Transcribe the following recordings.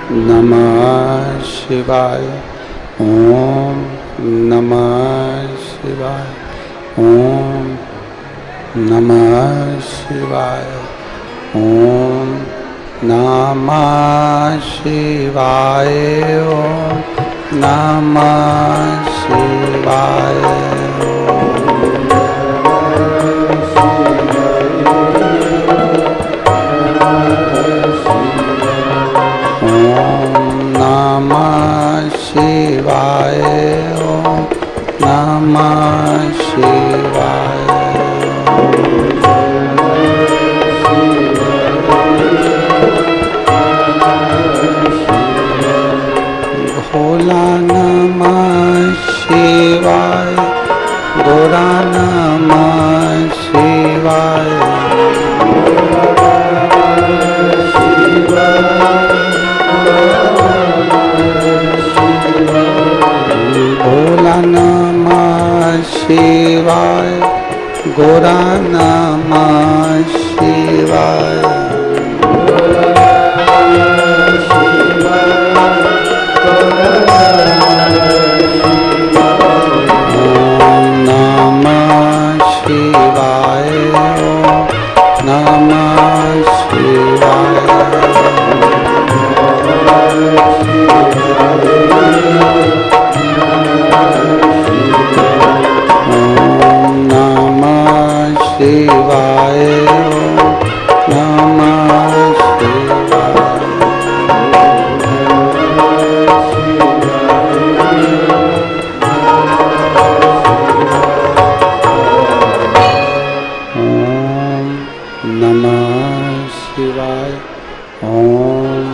नमः शिवाय। ओम नमः शिवाय। ओम नमः शिवाय। ओम नमः शिवाय। ओम नमः शिवाय। नमः शिवाय। ओम नमः शिवाय। भोला नमः शिवाय। गोरा नमः शिवाय। भोला नमः शिवाय। गोरा नमः शिवाय। ओम नमः शिवाय। ओम नमः शिवाय। नमः शिवाय। नमः शिवाय। ओम नमः शिवाय। ओम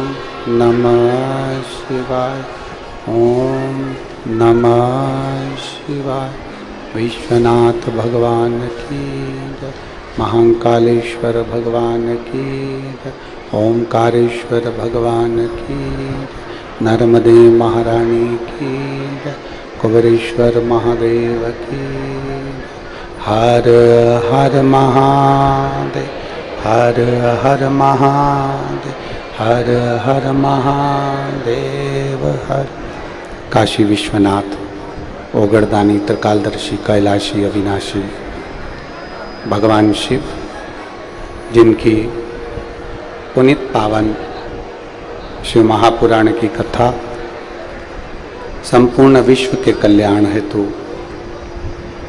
नमः शिवाय। ओम नमः शिवाय। विश्वनाथ भगवान की जय। महाकालेश्वर भगवान की जय। ओंकारेश्वर भगवान की जय। नर्मदे महारानी की जय। कुबेरेश्वर महादेव की जय। हर हर महादेव। हर हर महादेव। हर हर महादेव। हर काशी विश्वनाथ ओगरदानी त्रिकालदर्शी कैलाशी अविनाशी भगवान शिव, जिनकी पुनीत पावन शिव महापुराण की कथा संपूर्ण विश्व के कल्याण हेतु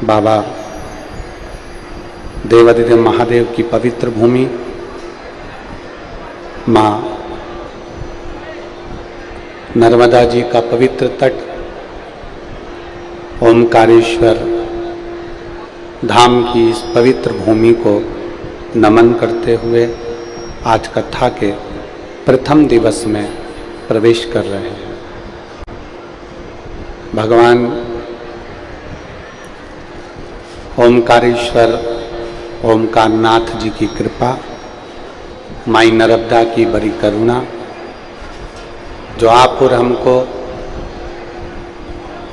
बाबा देवादिदेव महादेव की पवित्र भूमि माँ नर्मदा जी का पवित्र तट ओंकारेश्वर धाम की इस पवित्र भूमि को नमन करते हुए आज कथा के प्रथम दिवस में प्रवेश कर रहे हैं। भगवान ओंकारेश्वर ओंकारनाथ जी की कृपा, माई नर्मदा की बड़ी करुणा, जो आप और हमको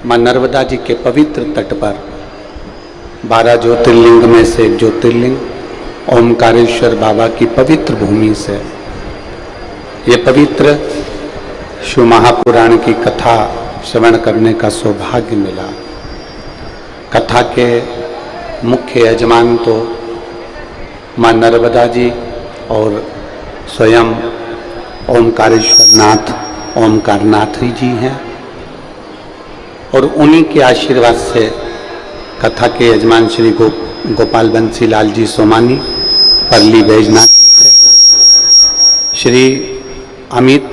माँ नर्मदा जी के पवित्र तट पर 12 ज्योतिर्लिंग में से एक ज्योतिर्लिंग ओंकारेश्वर बाबा की पवित्र भूमि से ये पवित्र शिव महापुराण की कथा श्रवण करने का सौभाग्य मिला। कथा के मुख्य यजमान तो माँ नर्मदा जी और स्वयं ओंकारेश्वर नाथ ओंकारनाथ जी हैं, और उन्हीं के आशीर्वाद से कथा के यजमान श्री गोपाल बंसी लाल जी सोमानी परली बैजनाथ जी से, श्री अमित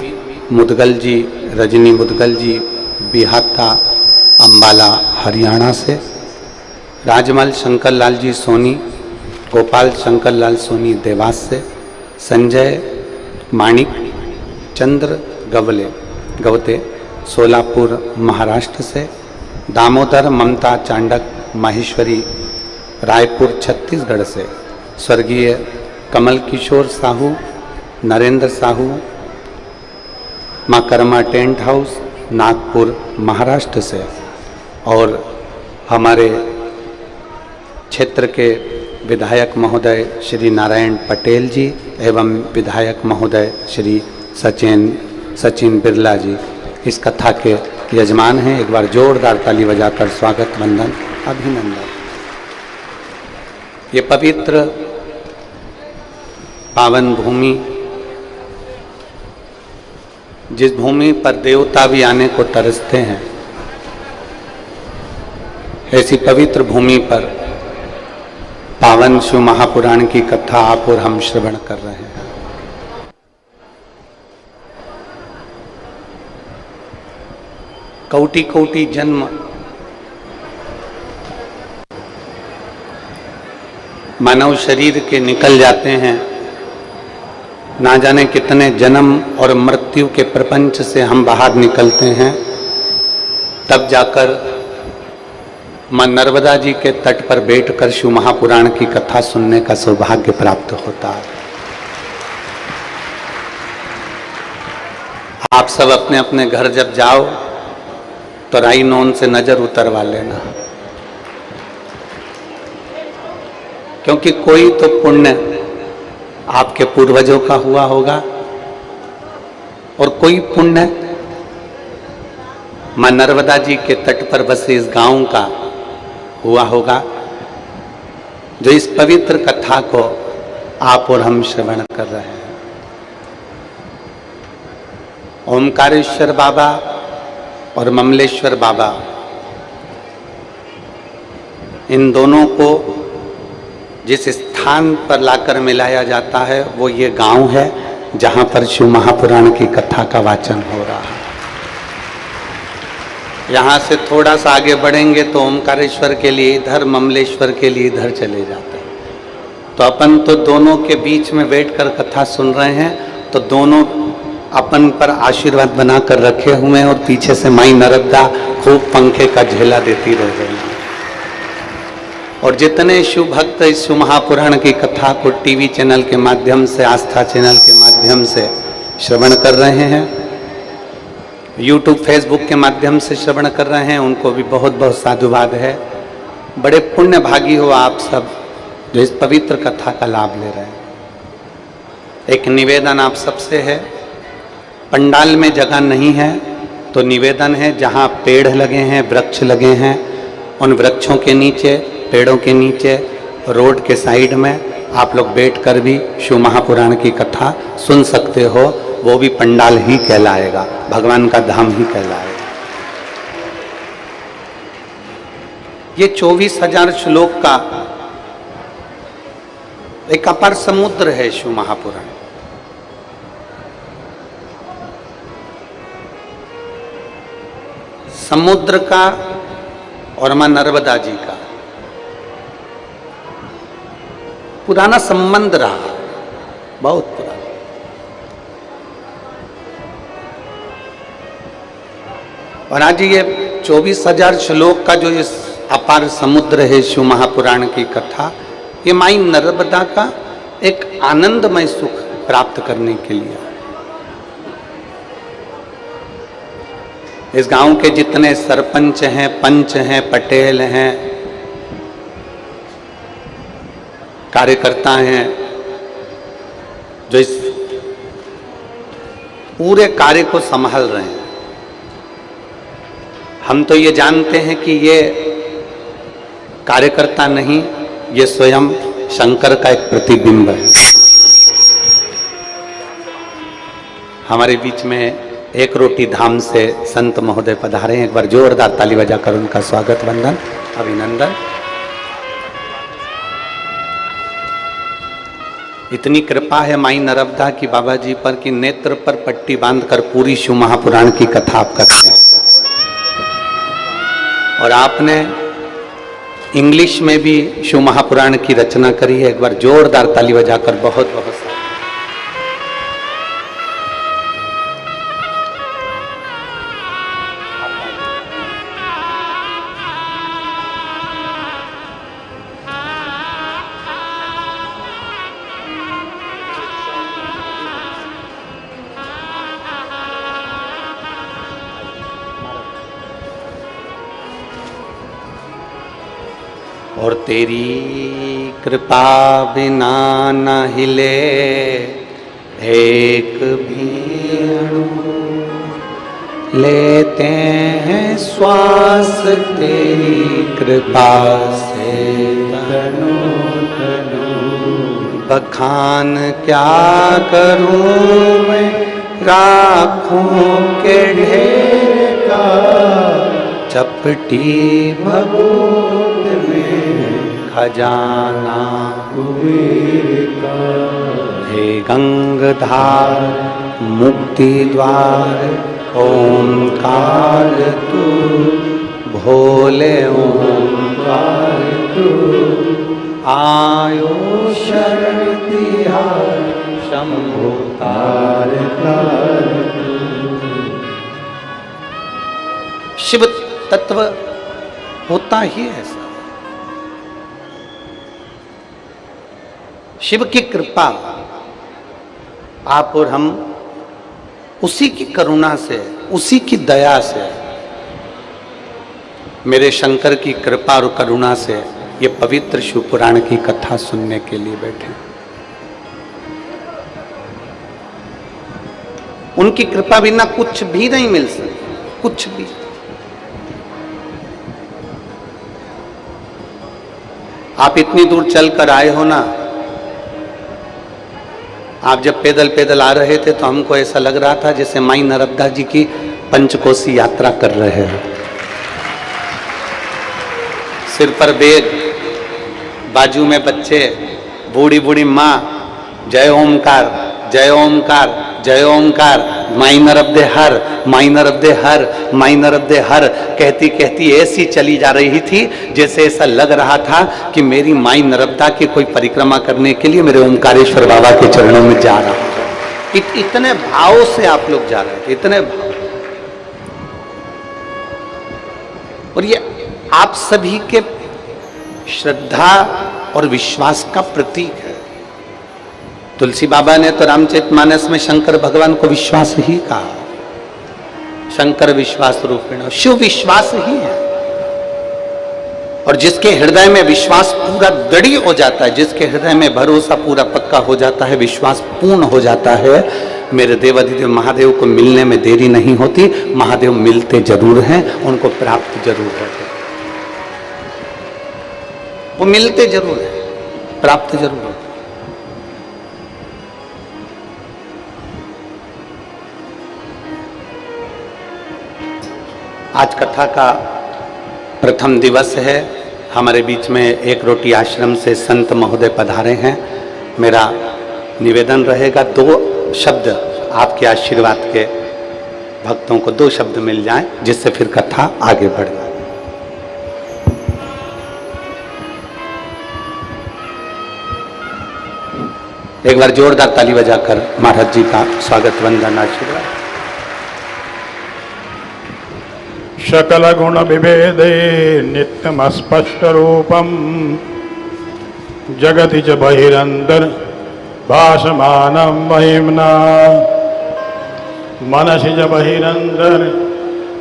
मुदगल जी रजनी मुदगल जी बिहाता अम्बाला हरियाणा से, राजमल शंकर लाल जी सोनी गोपाल शंकर लाल सोनी देवास से, संजय माणिक चंद्र गवते सोलापुर महाराष्ट्र से, दामोदर ममता चांडक माहेश्वरी रायपुर छत्तीसगढ़ से, स्वर्गीय कमल किशोर साहू नरेंद्र साहू माँ कर्मा टेंट हाउस नागपुर महाराष्ट्र से, और हमारे क्षेत्र के विधायक महोदय श्री नारायण पटेल जी एवं विधायक महोदय श्री सचेन सचिन बिरला जी इस कथा के यजमान हैं। एक बार जोरदार ताली बजाकर स्वागत, वंदन, अभिनंदन। ये पवित्र पावन भूमि, जिस भूमि पर देवता भी आने को तरसते हैं, ऐसी पवित्र भूमि पर पावन शिव महापुराण की कथा आप और हम श्रवण कर रहे हैं। कोटि कोटि जन्म मानव शरीर के निकल जाते हैं, ना जाने कितने जन्म और मृत्यु के प्रपंच से हम बाहर निकलते हैं, तब जाकर मां नर्मदा जी के तट पर बैठकर शिव महापुराण की कथा सुनने का सौभाग्य प्राप्त होता है। आप सब अपने अपने घर जब जाओ तो राई नौन से नजर उतरवा लेना, क्योंकि कोई तो पुण्य आपके पूर्वजों का हुआ होगा और कोई पुण्य मां नर्मदा जी के तट पर बसे इस गांव का हुआ होगा, जो इस पवित्र कथा को आप और हम श्रवण कर रहे हैं। ओमकारेश्वर बाबा और ममलेश्वर बाबा, इन दोनों को जिस स्थान पर लाकर मिलाया जाता है वो ये गांव है जहां पर शिव महापुराण की कथा का वाचन हो रहा है। यहाँ से थोड़ा सा आगे बढ़ेंगे तो ओमकारेश्वर के लिए इधर, ममलेश्वर के लिए इधर चले जाते हैं। तो अपन तो दोनों के बीच में बैठकर कथा सुन रहे हैं, तो दोनों अपन पर आशीर्वाद बनाकर रखे हुए हैं और पीछे से माई नर्मदा खूब पंखे का झेला देती रह रही है। और जितने शिव भक्त इस शिव महापुराण की कथा को टीवी चैनल के माध्यम से, आस्था चैनल के माध्यम से श्रवण कर रहे हैं, यूट्यूब फेसबुक के माध्यम से श्रवण कर रहे हैं, उनको भी बहुत बहुत साधुवाद है। बड़े पुण्य भागी हो आप सब जो इस पवित्र कथा का लाभ ले रहे हैं। एक निवेदन आप सबसे है, पंडाल में जगह नहीं है तो निवेदन है, जहाँ पेड़ लगे हैं, वृक्ष लगे हैं, उन वृक्षों के नीचे, पेड़ों के नीचे, रोड के साइड में आप लोग बैठकर भी शिव महापुराण की कथा सुन सकते हो। वो भी पंडाल ही कहलाएगा, भगवान का धाम ही कहलाएगा। ये 24,000 श्लोक का एक अपार समुद्र है शिव महापुराण। समुद्र का और मां नर्मदा जी का पुराना संबंध रहा, बहुत पुराना। और आज ये 24,000 श्लोक का जो इस अपार समुद्र है शिव महापुराण की कथा, ये माई नर्मदा का एक आनंदमय सुख प्राप्त करने के लिए। इस गांव के जितने सरपंच हैं, पंच हैं, पटेल हैं, कार्यकर्ता हैं, जो इस पूरे कार्य को संभाल रहे हैं, हम तो ये जानते हैं कि ये कार्यकर्ता नहीं, ये स्वयं शंकर का एक प्रतिबिंब है। हमारे बीच में एक रोटी धाम से संत महोदय पधारे हैं। एक बार जोरदार ताली बजाकर उनका स्वागत, वंदन, अभिनंदन। इतनी कृपा है माई नर्मदा की बाबा जी पर कि नेत्र पर पट्टी बांधकर पूरी शिव महापुराण की कथा आप करते हैं। और आपने इंग्लिश में भी शिव महापुराण की रचना करी है। एक बार जोरदार ताली बजाकर बहुत बहुत और तेरी कृपा बिना न हिले एक भी अणु लेते हैं श्वास तेरी कृपा से तनो तनो। बखान क्या करूं मैं राखों के ढेर का, चपटी भभूत में खजाना कुबेर का। हे गंगाधार मुक्ति द्वार ओंकार तू, भोले ओंकार तू। आयो शरण तिहार शंभु तार तार। शिव तत्व होता ही ऐसा। शिव की कृपा आप और हम उसी की करुणा से, उसी की दया से, मेरे शंकर की कृपा और करुणा से ये पवित्र शिव पुराण की कथा सुनने के लिए बैठे। उनकी कृपा बिना कुछ भी नहीं मिल सकता, कुछ भी। आप इतनी दूर चलकर आए हो ना, आप जब पैदल पैदल आ रहे थे तो हमको ऐसा लग रहा था जैसे माई नर्मदा जी की पंचकोसी यात्रा कर रहे हैं। सिर पर बैग, बाजू में बच्चे, बूढ़ी बूढ़ी माँ, जय ओमकार जय ओमकार जय ओमकार, माई नर्मदे हर, माई नर्मदे हर, माई नर्मदे हर कहती कहती ऐसी चली जा रही थी जैसे ऐसा लग रहा था कि मेरी माई नर्मदा की कोई परिक्रमा करने के लिए मेरे ओमकारेश्वर बाबा के चरणों में जा रहा हूं। इतने भाव से आप लोग जा रहे थे, इतने भाव। और ये आप सभी के श्रद्धा और विश्वास का प्रतीक है। तुलसी बाबा ने तो रामचरितमानस में शंकर भगवान को विश्वास ही कहा। शंकर विश्वास रूपिण, शिव विश्वास ही है। और जिसके हृदय में विश्वास पूरा दृढ़ हो जाता है, जिसके हृदय में भरोसा पूरा पक्का हो जाता है, विश्वास पूर्ण हो जाता है, मेरे देवाधिदेव महादेव को मिलने में देरी नहीं होती। महादेव मिलते जरूर हैं, उनको प्राप्त जरूर होते, वो मिलते जरूर है, प्राप्त जरूर होते। आज कथा का प्रथम दिवस है। हमारे बीच में एक रोटी आश्रम से संत महोदय पधारे हैं। मेरा निवेदन रहेगा, 2 शब्द आपके आशीर्वाद के भक्तों को 2 शब्द मिल जाएं, जिससे फिर कथा आगे बढ़ जाए। एक बार जोरदार ताली बजाकर महाराज जी का स्वागत वंदन आशीर्वाद। सकल गुण विभेदे नित्यम स्पष्ट रूपम, जगति च बहिरंतर भासमानं महिम्ना। मनसि च बहिरंतर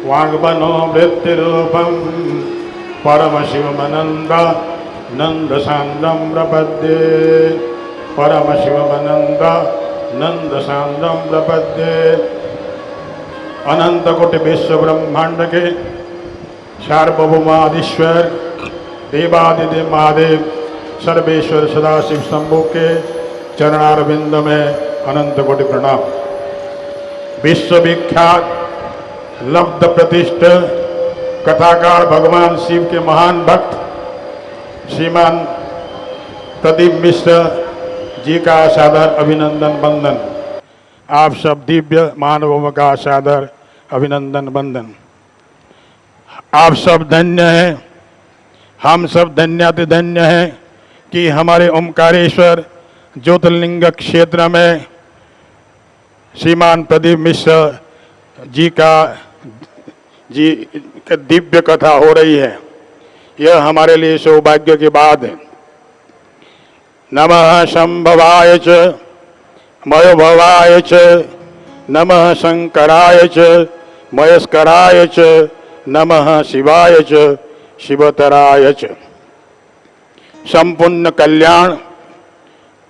वाग्मनो वृत्ति रूपम, परम शिवमनंद नंद सांदं प्रपद्ये। परम शिवमनंद नंद सांदं प्रपद्ये। अनंत कोटि विश्व ब्रह्मांड के सार्वभौमाधीश्वर देवादिदेव महादेव सर्वेश्वर सदाशिव शंभु के चरणारविंद में अनंत कोटि प्रणाम। विश्वविख्यात लब्ध प्रतिष्ठ कथाकार भगवान शिव के महान भक्त श्रीमान प्रदीप मिश्र जी का सादर अभिनंदन वंदन। आप सब दिव्य मानवों का सादर अभिनंदन वंदन। आप सब धन्य हैं, हम सब धन्यातिधन्य हैं कि हमारे ओमकारेश्वर ज्योतिर्लिंग क्षेत्र में श्रीमान प्रदीप मिश्र जी का दिव्य कथा हो रही है। यह हमारे लिए सौभाग्य की बात है। नमः शंभवाय च मयोभवाय च, नमः शंकराय च मयस्कराय च, नमः शिवाय च शिवतराय च। संपूर्ण कल्याण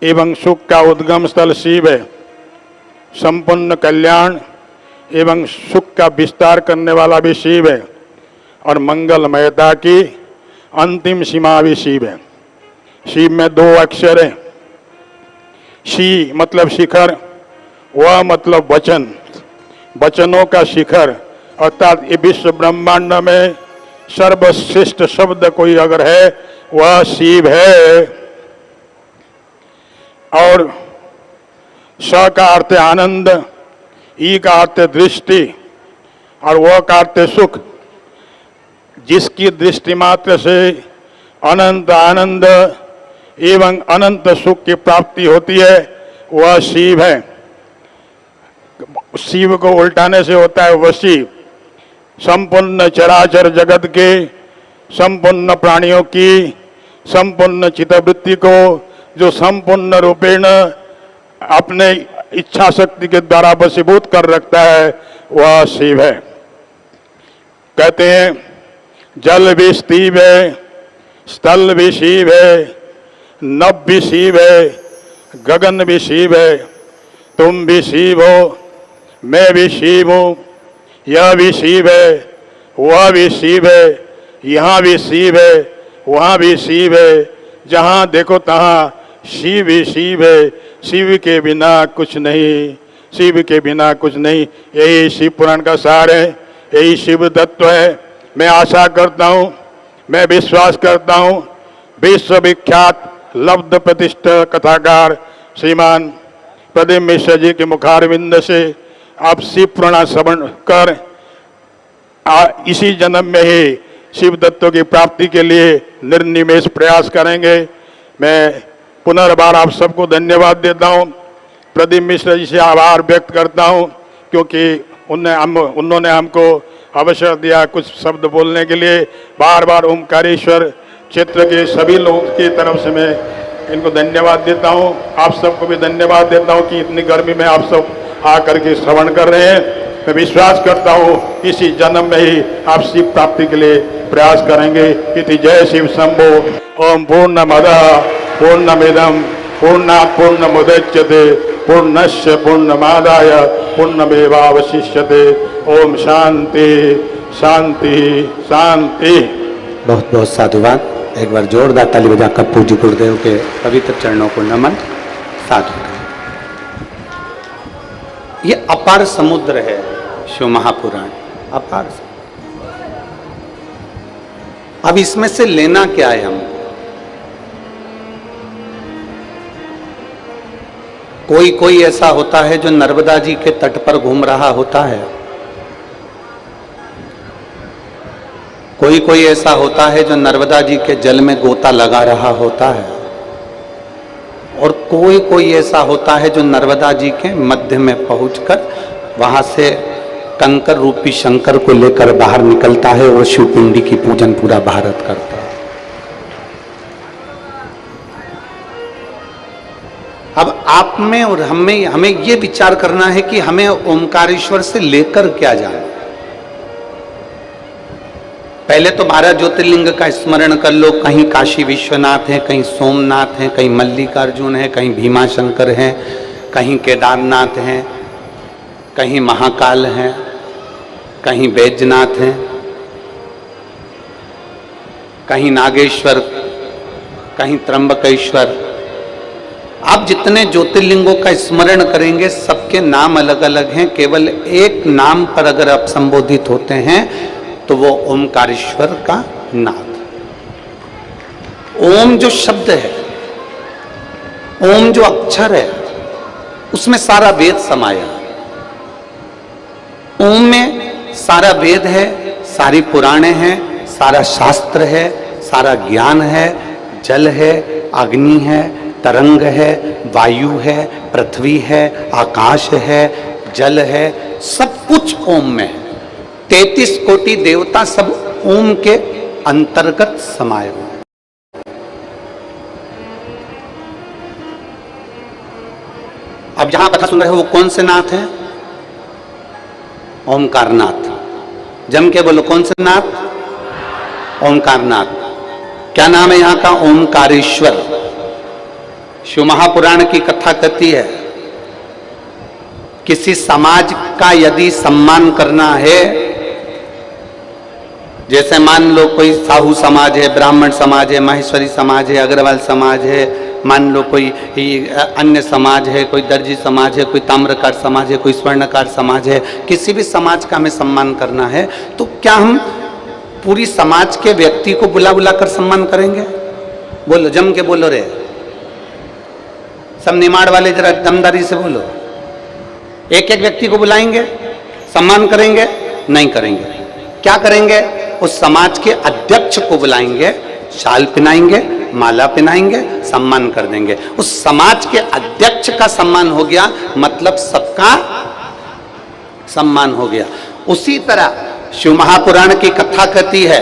एवं सुख का उद्गम स्थल शिव है। संपूर्ण कल्याण एवं सुख का विस्तार करने वाला भी शिव है और मंगलमयता की अंतिम सीमा भी शिव है। शिव में 2 अक्षर है। शी मतलब शिखर, वह मतलब वचन, वचनों का शिखर, अर्थात ये विश्व ब्रह्मांड में सर्वश्रेष्ठ शब्द कोई अगर है वह शिव है। और स का अर्थ आनंद, ई का अर्थ दृष्टि और वह का अर्थ सुख। जिसकी दृष्टि मात्र से अनंत आनंद एवं अनंत सुख की प्राप्ति होती है वह शिव है। शिव को उल्टाने से होता है वशी। संपूर्ण चराचर जगत के संपूर्ण प्राणियों की संपूर्ण चित्तवृत्ति को जो संपूर्ण रूपेण अपने इच्छा शक्ति के द्वारा वशीभूत कर रखता है वह शिव है। कहते हैं जल भी शिव है, स्थल भी शिव है, नभ भी शिव है, गगन भी शिव है, तुम भी शिव हो, मैं भी शिव हूँ, यह भी शिव है, वह भी शिव है, यहाँ भी शिव है, वहाँ भी शिव है, जहाँ देखो तहाँ शिव ही शिव है। शिव के बिना कुछ नहीं, शिव के बिना कुछ नहीं। यही शिव पुराण का सार है, यही शिव तत्व है। मैं आशा करता हूँ, मैं विश्वास करता हूँ, विश्वविख्यात लब्ध प्रतिष्ठित कथाकार श्रीमान प्रदीप मिश्र जी के मुखारविंद से आप शिव पुराण श्रवण कर इसी जन्म में ही शिव तत्व की प्राप्ति के लिए निर्निमेष प्रयास करेंगे। मैं पुनर्बार आप सबको धन्यवाद देता हूँ। प्रदीप मिश्र जी से आभार व्यक्त करता हूँ क्योंकि उन्होंने हमको अवसर दिया कुछ शब्द बोलने के लिए। बार बार ओमकारेश्वर क्षेत्र के सभी लोगों की तरफ से मैं इनको धन्यवाद देता हूँ। आप सबको भी धन्यवाद देता हूँ कि इतनी गर्मी में आप सब आकर के श्रवण कर रहे हैं। मैं विश्वास करता हूँ इसी जन्म में ही आप शिव प्राप्ति के लिए प्रयास करेंगे। इति जय शिव शंभो। ओम पूर्णमदः पूर्णमिदं पूर्णात् पूर्णमुदच्यते पूर्णस्य पूर्णमादाय पूर्णमेवावशिष्यते। ओम शांति शांति शांति। बहुत बहुत साधुवाद। एक बार जोरदार ताली बजाकर पूज्य गुरुदेव के पवित्र चरणों को नमन। साधु। ये अपार समुद्र है शिव महापुराण, अपार। अब इसमें से लेना क्या है हमको? कोई कोई ऐसा होता है जो नर्मदा जी के तट पर घूम रहा होता है, कोई कोई ऐसा होता है जो नर्मदा जी के जल में गोता लगा रहा होता है, और कोई कोई ऐसा होता है जो नर्मदा जी के मध्य में पहुंचकर वहां से कंकर रूपी शंकर को लेकर बाहर निकलता है और शिवपिंडी की पूजन पूरा भारत करता है। अब आप में और हमें ये विचार करना है कि हमें ओमकारेश्वर से लेकर क्या जाना। पहले तो 12 ज्योतिर्लिंग का स्मरण कर लो। कहीं काशी विश्वनाथ है, कहीं सोमनाथ है, कहीं मल्लिकार्जुन है, कहीं भीमाशंकर है, कहीं केदारनाथ है, कहीं महाकाल है, कहीं बैजनाथ है, कहीं नागेश्वर, कहीं त्र्यंबकेश्वर। आप जितने ज्योतिर्लिंगों का स्मरण करेंगे सबके नाम अलग अलग हैं। केवल एक नाम पर अगर आप संबोधित होते हैं तो वो ओमकारेश्वर का नाद। ओम जो शब्द है, ओम जो अक्षर है, उसमें सारा वेद समाया। ओम में सारा वेद है, सारी पुराणे हैं, सारा शास्त्र है, सारा ज्ञान है, जल है, अग्नि है, तरंग है, वायु है, पृथ्वी है, आकाश है, जल है, सब कुछ ओम में है। 33 कोटि देवता सब ओम के अंतर्गत समाये हुए। अब जहां कथा सुन रहे हो वो कौन से नाथ हैं? ओमकारनाथ। जम के बोलो, कौन से नाथ? ओमकारनाथ। क्या नाम है यहाँ का? ओमकारेश्वर। शिव महापुराण की कथा कहती है किसी समाज का यदि सम्मान करना है, जैसे मान लो कोई साहू समाज है, ब्राह्मण समाज है, माहेश्वरी समाज है, अग्रवाल समाज है, मान लो कोई अन्य समाज है, कोई दर्जी समाज है, कोई ताम्रकार समाज है, कोई स्वर्णकार समाज है, किसी भी समाज का हमें सम्मान करना है तो क्या हम पूरी समाज के व्यक्ति को बुला बुला कर सम्मान करेंगे? बोलो, जम के बोलो रे, सब निमाड़ वाले जरा दमदारी से बोलो। एक एक व्यक्ति को बुलाएंगे, सम्मान करेंगे? नहीं करेंगे। क्या करेंगे? उस समाज के अध्यक्ष को बुलाएंगे, शाल पहनाएंगे, माला पहनाएंगे, सम्मान कर देंगे। उस समाज के अध्यक्ष का सम्मान हो गया, मतलब सबका सम्मान हो गया। उसी तरह शिव महापुराण की कथा कहती है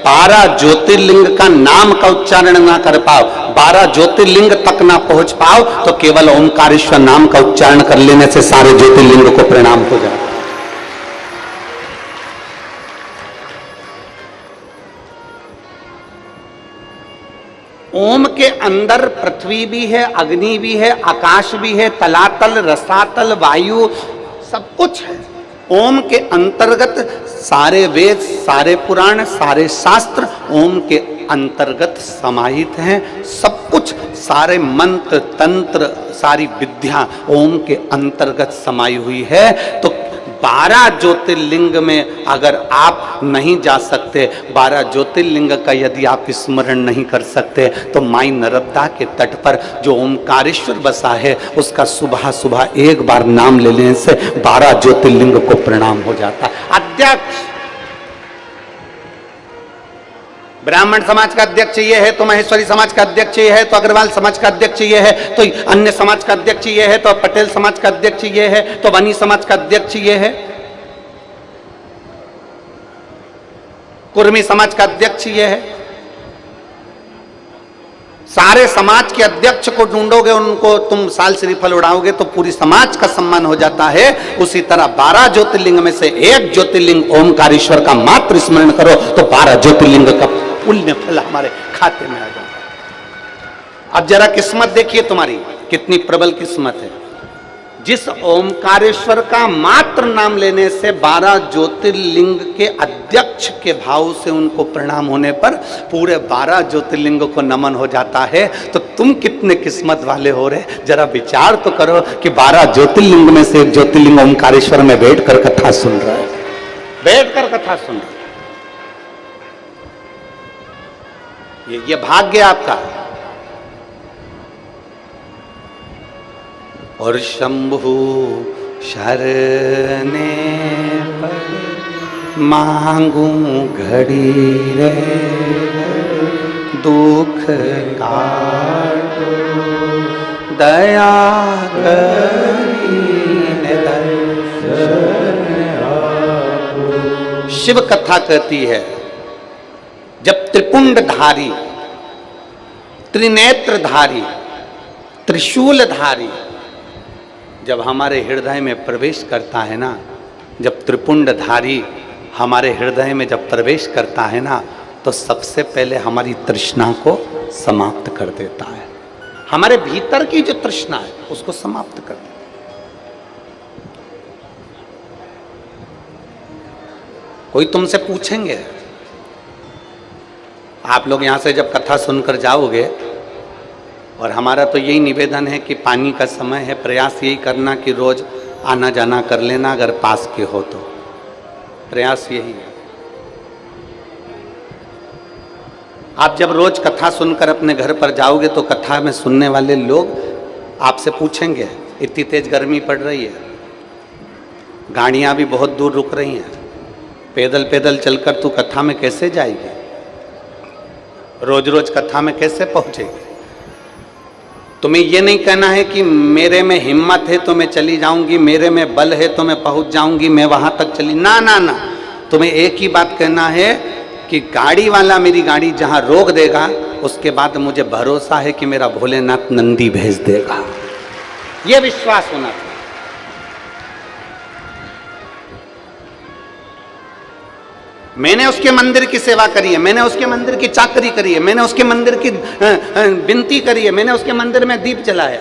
12 ज्योतिर्लिंग का नाम का उच्चारण ना कर पाओ, 12 ज्योतिर्लिंग तक ना पहुंच पाओ तो केवल ओंकारेश्वर नाम का उच्चारण कर लेने से सारे ज्योतिर्लिंग को प्रणाम हो जाए। ओम के अंदर पृथ्वी भी है, अग्नि भी है, आकाश भी है, तलातल, रसातल, वायु, सब कुछ है। ओम के अंतर्गत सारे वेद, सारे पुराण, सारे शास्त्र ओम के अंतर्गत समाहित हैं। सब कुछ, सारे मंत्र, तंत्र, सारी विद्या ओम के अंतर्गत समाई हुई है। तो 12 ज्योतिर्लिंग में अगर आप नहीं जा सकते, 12 ज्योतिर्लिंग का यदि आप स्मरण नहीं कर सकते, तो माई नर्मदा के तट पर जो ओंकारेश्वर बसा है उसका सुबह सुबह एक बार नाम लेने से 12 ज्योतिर्लिंग को प्रणाम हो जाता है। अध्यक्ष ब्राह्मण समाज का अध्यक्ष ये है तो महेश्वरी समाज का अध्यक्ष ये है तो अग्रवाल समाज का अध्यक्ष ये है तो अन्य समाज का अध्यक्ष ये है तो पटेल समाज का अध्यक्ष ये है तो बनी समाज का अध्यक्ष ये है, कुर्मी समाज का अध्यक्ष ये है। सारे समाज के अध्यक्ष को ढूंढोगे, उनको तुम साल श्रीफल उड़ाओगे तो पूरी समाज का सम्मान हो जाता है। उसी तरह 12 ज्योतिर्लिंग में से एक ज्योतिर्लिंग ओमकारेश्वर का मात्र स्मरण करो तो 12 ज्योतिर्लिंग का पुण्य फल हमारे खाते में आ जाता। अब जरा किस्मत देखिए तुम्हारी कितनी प्रबल किस्मत है। जिस ओमकारेश्वर का मात्र नाम लेने से 12 ज्योतिर्लिंग के अध्यक्ष के भाव से उनको प्रणाम होने पर पूरे 12 ज्योतिर्लिंग को नमन हो जाता है, तो तुम कितने किस्मत वाले हो रहे। जरा विचार तो करो कि 12 ज्योतिर्लिंग में से एक ज्योतिर्लिंग ओमकारेश्वर में बैठकर कथा सुन रहा है, बैठकर कथा सुन रहा है। ये भाग्य आपका। और शंभु शरणे पर मांगू घड़ी रे, दुख काटो दया करीने दर्शन आपो। शिव कथा कहती है जब त्रिपुंडधारी, त्रिनेत्रधारी, त्रिशूलधारी जब हमारे हृदय में प्रवेश करता है ना, जब त्रिपुंडधारी हमारे हृदय में जब प्रवेश करता है ना, तो सबसे पहले हमारी तृष्णा को समाप्त कर देता है। हमारे भीतर की जो तृष्णा है उसको समाप्त कर देता है। कोई तुमसे पूछेंगे, आप लोग यहां से जब कथा सुनकर जाओगे, और हमारा तो यही निवेदन है कि पानी का समय है, प्रयास यही करना कि रोज आना जाना कर लेना, अगर पास के हो तो प्रयास यही है। आप जब रोज कथा सुनकर अपने घर पर जाओगे तो कथा में सुनने वाले लोग आपसे पूछेंगे, इतनी तेज गर्मी पड़ रही है, गाड़ियां भी बहुत दूर रुक रही हैं, पैदल पैदल चलकर तू कथा में कैसे जाएगी, रोज रोज कथा में कैसे पहुंचेगी। तुम्हें यह नहीं कहना है कि मेरे में हिम्मत है तो मैं चली जाऊंगी, मेरे में बल है तो मैं पहुंच जाऊंगी, मैं वहां तक चली, ना ना ना। तुम्हें एक ही बात कहना है कि गाड़ी वाला मेरी गाड़ी जहां रोक देगा उसके बाद मुझे भरोसा है कि मेरा भोलेनाथ नंदी भेज देगा, यह विश्वास होना चाहिए। मैंने उसके मंदिर की सेवा करी है, मैंने उसके मंदिर की चाकरी करी है, मैंने उसके मंदिर की विनती करी है, मैंने उसके मंदिर में दीप जलाया,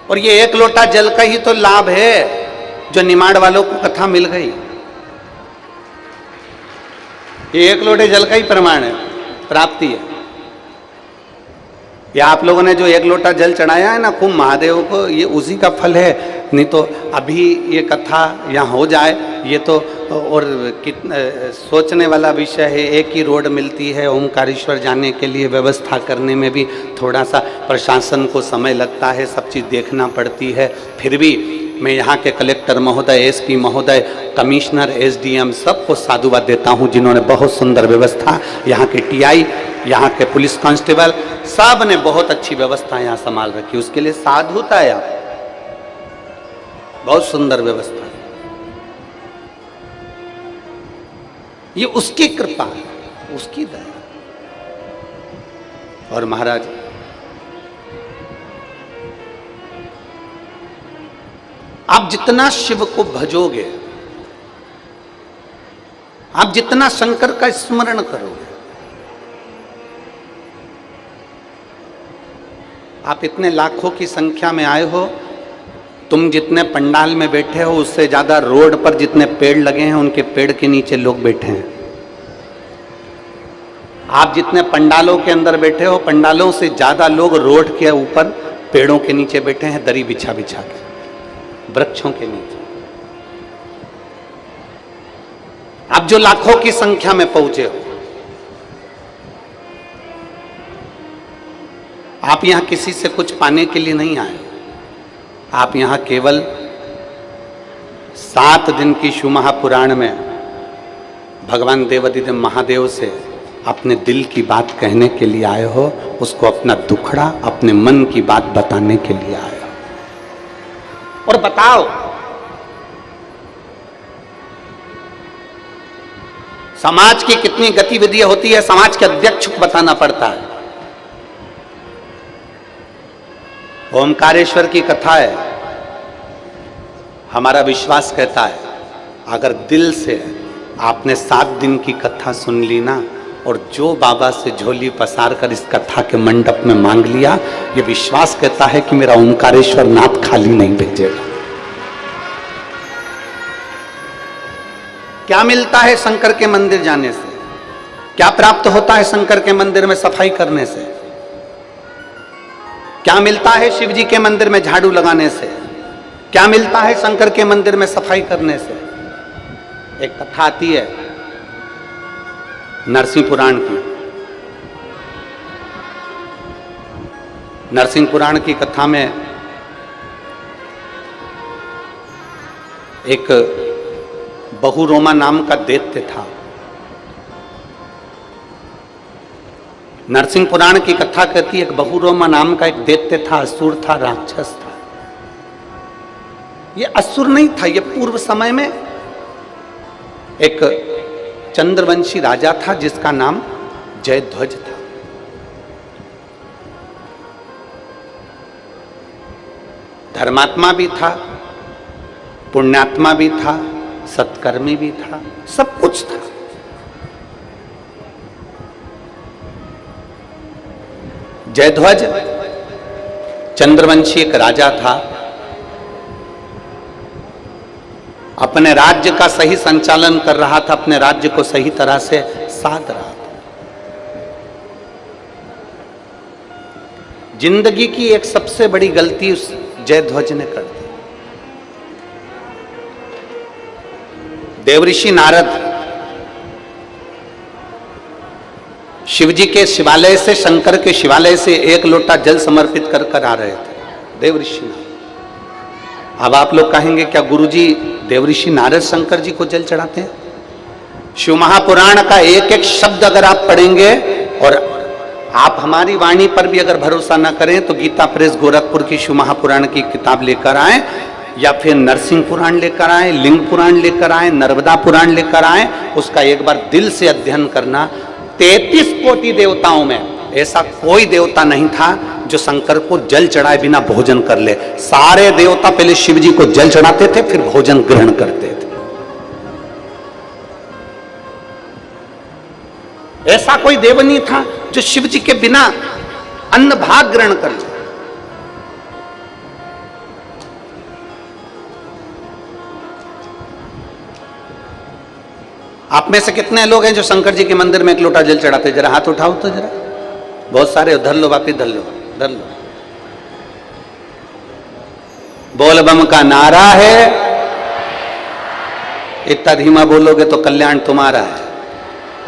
और ये एक लोटा जल का ही तो लाभ है। जो निमाड़ वालों को कथा मिल गई। ये एक लोटे जल का ही प्रमाण है, प्राप्ति है। या आप लोगों ने जो एक लोटा जल चढ़ाया है ना खूब महादेव को, ये उसी का फल है। नहीं तो अभी ये कथा यहाँ हो जाए, ये तो और सोचने वाला विषय है। एक ही रोड मिलती है ओमकारेश्वर जाने के लिए, व्यवस्था करने में भी थोड़ा सा प्रशासन को समय लगता है, सब चीज़ देखना पड़ती है। फिर भी मैं यहाँ के कलेक्टर महोदय, एसपी महोदय, कमिश्नर, एसडीएम सबको साधुवाद देता हूँ, जिन्होंने बहुत सुंदर व्यवस्था, यहाँ के टीआई, यहाँ के पुलिस कांस्टेबल, सब ने बहुत अच्छी व्यवस्था यहाँ संभाल रखी। उसके लिए साधुता है, आप बहुत सुंदर व्यवस्था है। ये उसकी कृपा है, उसकी दया। और महाराज आप जितना शिव को भजोगे, आप जितना शंकर का स्मरण करोगे, आप इतने लाखों की संख्या में आए हो, तुम जितने पंडाल में बैठे हो उससे ज्यादा रोड पर जितने पेड़ लगे हैं उनके पेड़ के नीचे लोग बैठे हैं। आप जितने पंडालों के अंदर बैठे हो, पंडालों से ज्यादा लोग रोड के ऊपर पेड़ों के नीचे बैठे हैं, दरी बिछा बिछा के, वृक्षों के नीचे। आप जो लाखों की संख्या में पहुंचे हो, आप यहां किसी से कुछ पाने के लिए नहीं आए। आप यहां केवल 7 दिन की शिव महापुराण में भगवान देवाधिदेव महादेव से अपने दिल की बात कहने के लिए आए हो, उसको अपना दुखड़ा, अपने मन की बात बताने के लिए आए हो। और बताओ, समाज की कितनी गतिविधियां होती है, समाज के अध्यक्ष को बताना पड़ता है। ओमकारेश्वर की कथा है, हमारा विश्वास कहता है अगर दिल से आपने 7 दिन की कथा सुन ली ना, और जो बाबा से झोली पसार कर इस कथा के मंडप में मांग लिया, ये विश्वास कहता है कि मेरा ओमकारेश्वर नाथ खाली नहीं भेजेगा। क्या मिलता है शंकर के मंदिर जाने से? क्या प्राप्त होता है शंकर के मंदिर में सफाई करने से? क्या मिलता है शिव जी के मंदिर में झाड़ू लगाने से? क्या मिलता है शंकर के मंदिर में सफाई करने से? एक कथा आती है नरसिंह पुराण की। नरसिंह पुराण की कथा में एक बहुरोमा नाम का दैत्य था। नरसिंह पुराण की कथा कहती है एक बहुरोमा नाम का एक दैत्य था, असुर था, राक्षस था। ये असुर नहीं था, ये पूर्व समय में एक चंद्रवंशी राजा था जिसका नाम जयध्वज था। धर्मात्मा भी था, पुण्यात्मा भी था, सत्कर्मी भी था, सब कुछ था। जयध्वज चंद्रवंशी एक राजा था, अपने राज्य का सही संचालन कर रहा था, अपने राज्य को सही तरह से साध रहा था। जिंदगी की एक सबसे बड़ी गलती उस जयध्वज ने कर दी। देवऋषि नारद शिवजी के शिवालय से, शंकर के शिवालय से 1 लोटा जल समर्पित कर कर आ रहे थे। देवऋषि नारद। अब आप लोग कहेंगे क्या गुरुजी देवऋषि नारद शंकर जी को जल चढ़ाते हैं? शिव महापुराण का एक एक शब्द अगर आप पढ़ेंगे, और आप हमारी वाणी पर भी अगर भरोसा ना करें तो गीता प्रेस गोरखपुर की शिव महापुराण की किताब लेकर आए, या फिर नरसिंह पुराण लेकर आए, लिंग पुराण लेकर आए, नर्मदा पुराण लेकर आए, उसका एक बार दिल से अध्ययन करना। 33 कोटि देवताओं में ऐसा कोई देवता नहीं था जो शंकर को जल चढ़ाए बिना भोजन कर ले। सारे देवता पहले शिव जी को जल चढ़ाते थे, फिर भोजन ग्रहण करते थे। ऐसा कोई देव नहीं था जो शिव जी के बिना अन्न भाग ग्रहण कर ले। आप में से कितने लोग हैं जो शंकर जी के मंदिर में एक लोटा जल चढ़ाते? जरा हाथ उठाओ तो जरा। बहुत सारे। धर लो वापिस, धर लो, धर लो। बोल बम का नारा है, इतना धीमा बोलोगे तो कल्याण तुम्हारा है।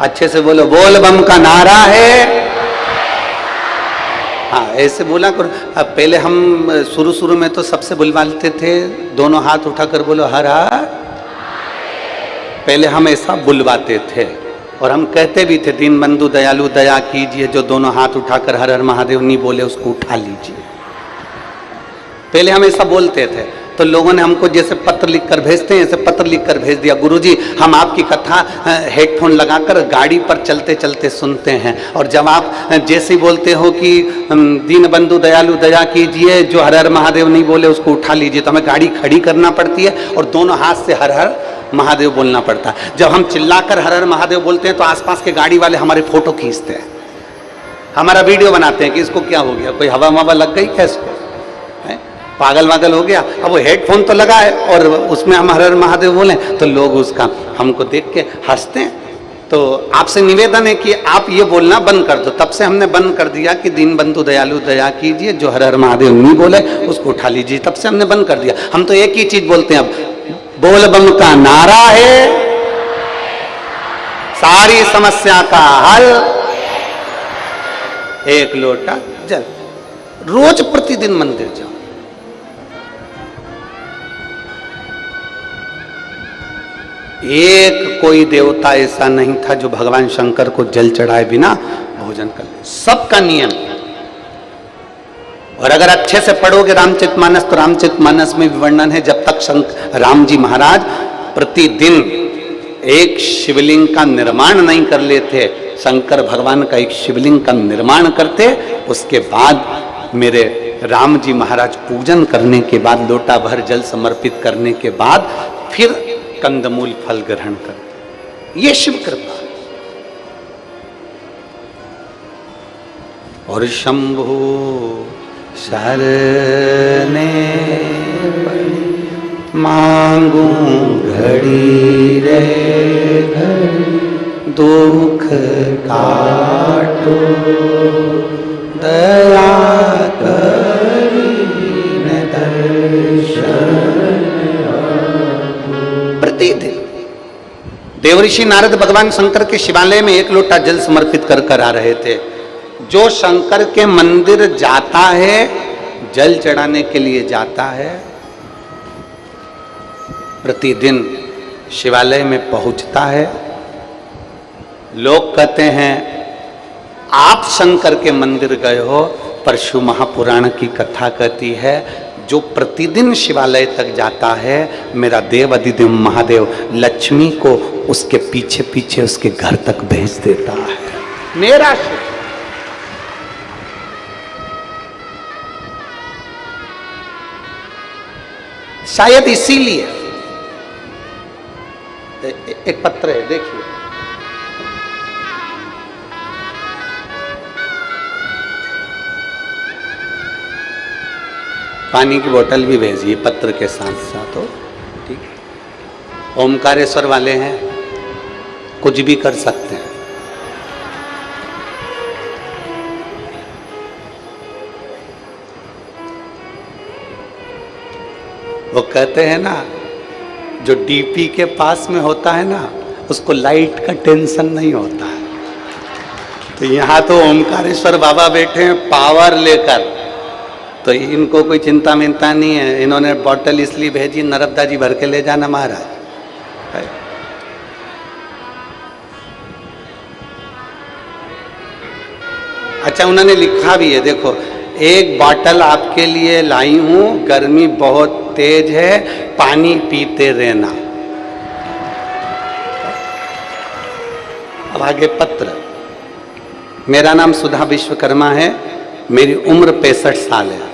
अच्छे से बोलो, बोल बम का नारा है। हाँ, ऐसे बोला करो। अब पहले हम शुरू में तो सबसे बुलवाते थे, दोनों हाथ उठाकर बोलो हर हर। पहले हम ऐसा बुलवाते थे और हम कहते भी थे, दीन बंधु दयालु दया कीजिए, जो दोनों हाथ उठाकर हर हर महादेव नहीं बोले उसको उठा लीजिए। पहले हम ऐसा बोलते थे, तो लोगों ने हमको जैसे पत्र लिखकर भेजते हैं, ऐसे पत्र लिखकर भेज दिया, गुरुजी हम आपकी कथा हेडफोन लगाकर गाड़ी पर चलते चलते सुनते हैं, और जब आप जैसे बोलते हो कि दीन बंधु दयालु दया कीजिए, जो हर हर महादेव नहीं बोले उसको उठा लीजिए, तो हमें गाड़ी खड़ी करना पड़ती है और दोनों हाथ से हर हर महादेव बोलना पड़ता है। जब हम चिल्लाकर हर हर महादेव बोलते हैं तो आसपास के गाड़ी वाले हमारे फोटो खींचते हैं, हमारा वीडियो बनाते हैं कि इसको क्या हो गया, कोई हवा ववा लग गई क्या इसको, पागल वागल हो गया। अब वो हेडफोन तो लगा है और उसमें हम हर हर महादेव बोलें तो लोग उसका हमको देख के हंसते हैं। तो आपसे निवेदन है कि आप ये बोलना बंद कर दो। तब से हमने बंद कर दिया कि दीन बंधु दयालु दया कीजिए, जो हर हर महादेव नहीं बोले उसको उठा लीजिए। तब से हमने बंद कर दिया। हम तो एक ही चीज बोलते हैं अब, बोल बम का नारा है, सारी समस्या का हल, एक लोटा जल। रोज प्रतिदिन मंदिर जाओ। एक कोई देवता ऐसा नहीं था जो भगवान शंकर को जल चढ़ाए बिना भोजन कर ले, सबका नियम। और अगर अच्छे से पढ़ोगे रामचरितमानस तो रामचरितमानस में वर्णन है, जब तक राम जी महाराज प्रतिदिन एक शिवलिंग का निर्माण नहीं कर लेते, शंकर भगवान का एक शिवलिंग का निर्माण करते, उसके बाद मेरे राम जी महाराज पूजन करने के बाद, लोटा भर जल समर्पित करने के बाद फिर कंदमूल फल ग्रहण करते। ये शिव कृपा। और शंभु शरणे मांगू घड़ी रे घड़ी, दुख काटो दया करी न दर्शन। प्रतिदिन देवऋषि नारद भगवान शंकर के शिवालय में एक लोटा जल समर्पित कर कर आ रहे थे। जो शंकर के मंदिर जाता है, जल चढ़ाने के लिए जाता है, प्रतिदिन शिवालय में पहुंचता है। लोग कहते हैं आप शंकर के मंदिर गए हो, पर शिव महापुराण की कथा कहती है जो प्रतिदिन शिवालय तक जाता है, मेरा देव अधिदेव महादेव लक्ष्मी को उसके पीछे पीछे उसके घर तक भेज देता है। मेरा शिव। शायद इसीलिए एक पत्र है, देखिए, पानी की बोतल भी भेजिए पत्र के साथ साथ हो, ठीक। ओमकारेश्वर वाले हैं, कुछ भी कर सकते हैं। वो कहते हैं ना, जो डीपी के पास में होता है ना, उसको लाइट का टेंशन नहीं होता है। तो यहाँ तो ओमकारेश्वर बाबा बैठे हैं पावर लेकर, तो इनको कोई चिंता मिंता नहीं है। इन्होंने बोतल इसलिए भेजी, नर्मदा जी भर के ले जाना महाराज। अच्छा, उन्होंने लिखा भी है, देखो, एक बोतल आपके लिए लाई हूं, गर्मी बहुत तेज है, पानी पीते रहना। अब आगे पत्र। मेरा नाम सुधा विश्वकर्मा है, मेरी उम्र 65 साल है।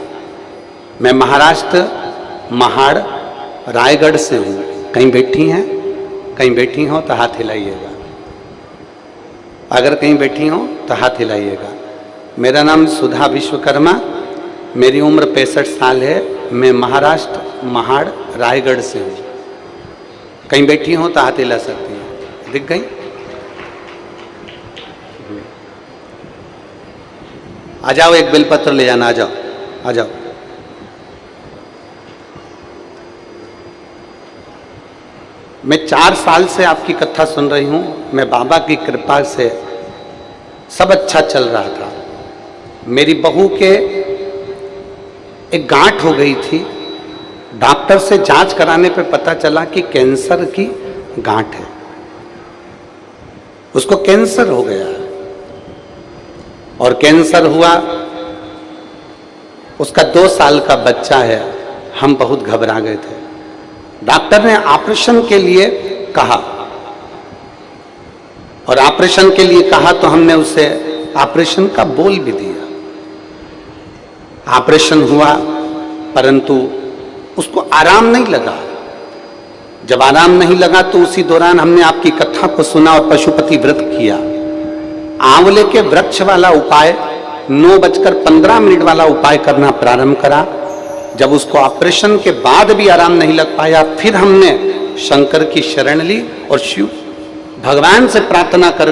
मैं महाराष्ट्र महाड़ रायगढ़ से हूँ। कहीं बैठी हैं? कहीं बैठी हो तो हाथ हिलाइएगा। अगर कहीं बैठी हो तो हाथ हिलाइएगा। मेरा नाम सुधा विश्वकर्मा, मेरी उम्र 65 साल है। मैं महाराष्ट्र महाड़ रायगढ़ से हूँ। कहीं बैठी हो तो हाथ हिला सकती हैं। दिख गई? आ जाओ, एक बेलपत्र ले जाना, आ जाओ, आ जाओ। मैं 4 साल से आपकी कथा सुन रही हूं। मैं बाबा की कृपा से सब अच्छा चल रहा था। मेरी बहू के एक गांठ हो गई थी। डॉक्टर से जांच कराने पे पता चला कि कैंसर की गांठ है, उसको कैंसर हो गया। और कैंसर हुआ, उसका 2 साल का बच्चा है। हम बहुत घबरा गए थे। डॉक्टर ने ऑपरेशन के लिए कहा, और ऑपरेशन के लिए कहा तो हमने उसे ऑपरेशन का बोल भी दिया। ऑपरेशन हुआ, परंतु उसको आराम नहीं लगा। जब आराम नहीं लगा तो उसी दौरान हमने आपकी कथा को सुना और पशुपति व्रत किया। आंवले के वृक्ष वाला उपाय, 9:15 वाला उपाय करना प्रारंभ करा। जब उसको ऑपरेशन के बाद भी आराम नहीं लग पाया, फिर हमने शंकर की शरण ली और शिव भगवान से प्रार्थना कर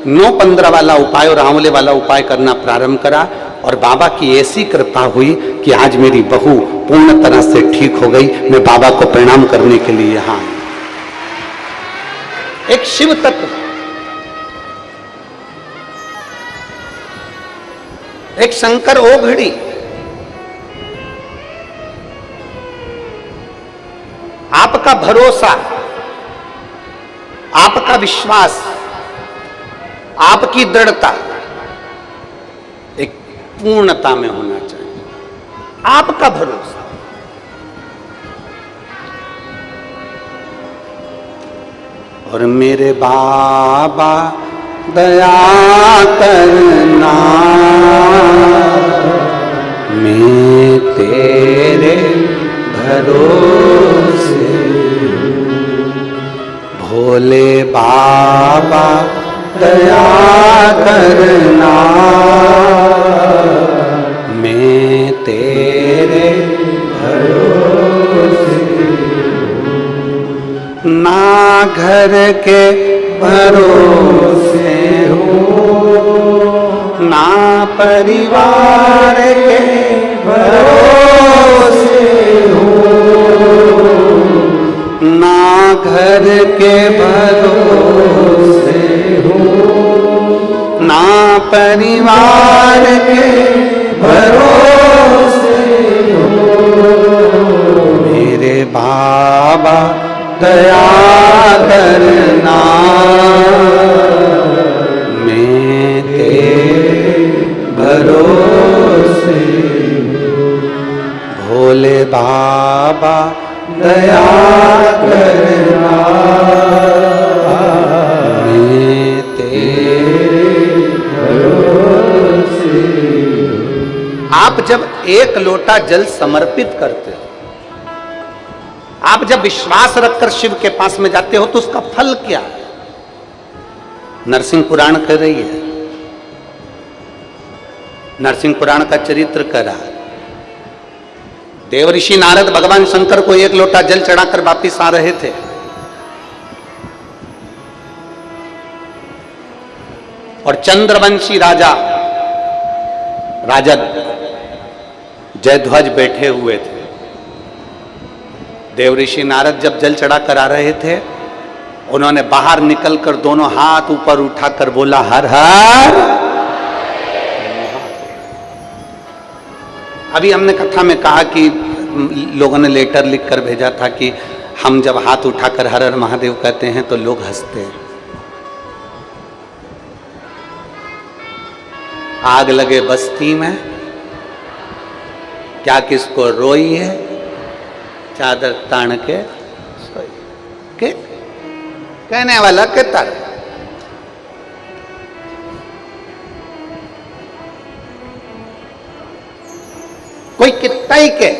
9:15 वाला उपाय और आंवले वाला उपाय करना प्रारंभ करा। और बाबा की ऐसी कृपा हुई कि आज मेरी बहू पूर्ण तरह से ठीक हो गई। मैं बाबा को प्रणाम करने के लिए यहां आया। एक शिव तत्व, एक शंकर ओघड़ी, आपका भरोसा, आपका विश्वास, आपकी दृढ़ता एक पूर्णता में होना चाहिए। आपका भरोसा। और मेरे बाबा दया करना, मैं तेरे भरोसे, भोले बाबा दया करना, मैं तेरे भरोसे। ना घर के भरोसे हूँ, ना परिवार के भरोसे हूँ, ना घर के भरोसे हूँ, ना परिवार के भरोसे हूँ। मेरे बाबा दया करना, मैं तेरे भरोसे, भोले बाबा दया करना, मैं तेरे भरोसे। आप जब 1 लोटा जल समर्पित करते हो, आप जब विश्वास रखकर शिव के पास में जाते हो, तो उसका फल क्या है? नरसिंह पुराण कह रही है, नरसिंह पुराण का चरित्र कर रहा है। देवऋषि नारद भगवान शंकर को 1 लोटा जल चढ़ाकर वापिस आ रहे थे। और चंद्रवंशी राजा जयध्वज बैठे हुए थे। देवऋषि नारद जब जल चढ़ाकर आ रहे थे, उन्होंने बाहर निकलकर दोनों हाथ ऊपर उठाकर बोला, हर हर। अभी हमने कथा में कहा कि लोगों ने लेटर लिखकर भेजा था कि हम जब हाथ उठाकर हर हर महादेव कहते हैं तो लोग हंसते हैं। आग लगे बस्ती में, क्या किसको रोई है, चादर तान के सोई के, कहने वाला कहता रहे। कोई कितना ही के,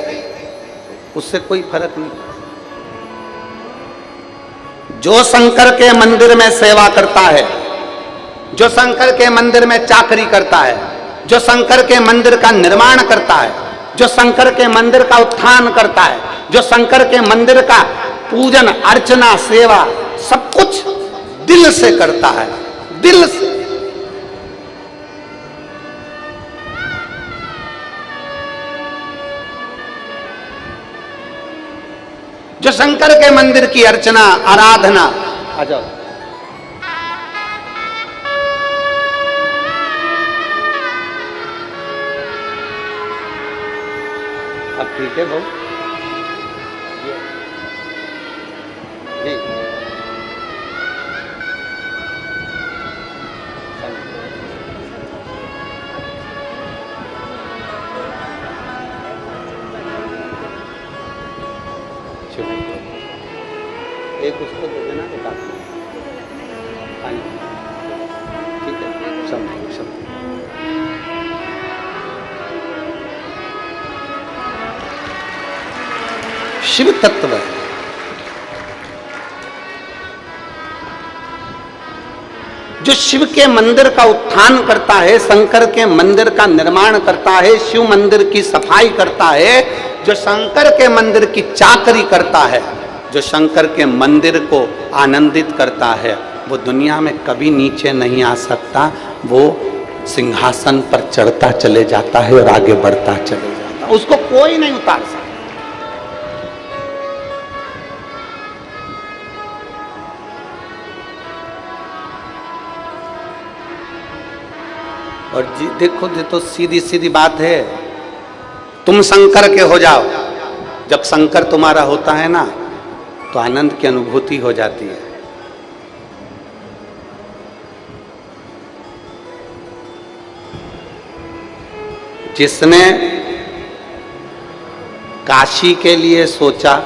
उससे कोई फर्क नहीं। जो शंकर के मंदिर में सेवा करता है, जो शंकर के मंदिर में चाकरी करता है, जो शंकर के मंदिर का निर्माण करता है, जो शंकर के मंदिर का उत्थान करता है, जो शंकर के मंदिर का पूजन अर्चना सेवा सब कुछ दिल से करता है, दिल से। जो शंकर के मंदिर की अर्चना आराधना, आ जाओ, अब ठीक है भाऊ जी। एक उसको दे देना, एक आपको, ठीक है, सब शिव तत्व है। जो शिव के मंदिर का उत्थान करता है, शंकर के मंदिर का निर्माण करता है, शिव मंदिर की सफाई करता है, जो शंकर के मंदिर की चाकरी करता है, जो शंकर के मंदिर को आनंदित करता है, वो दुनिया में कभी नीचे नहीं आ सकता। वो सिंहासन पर चढ़ता चले जाता है और आगे बढ़ता चले जाता है, उसको कोई नहीं उतार सकता। और जी देखो, ये तो सीधी सीधी बात है, तुम शंकर के हो जाओ। जब शंकर तुम्हारा होता है ना, तो आनंद की अनुभूति हो जाती है। जिसने काशी के लिए सोचा,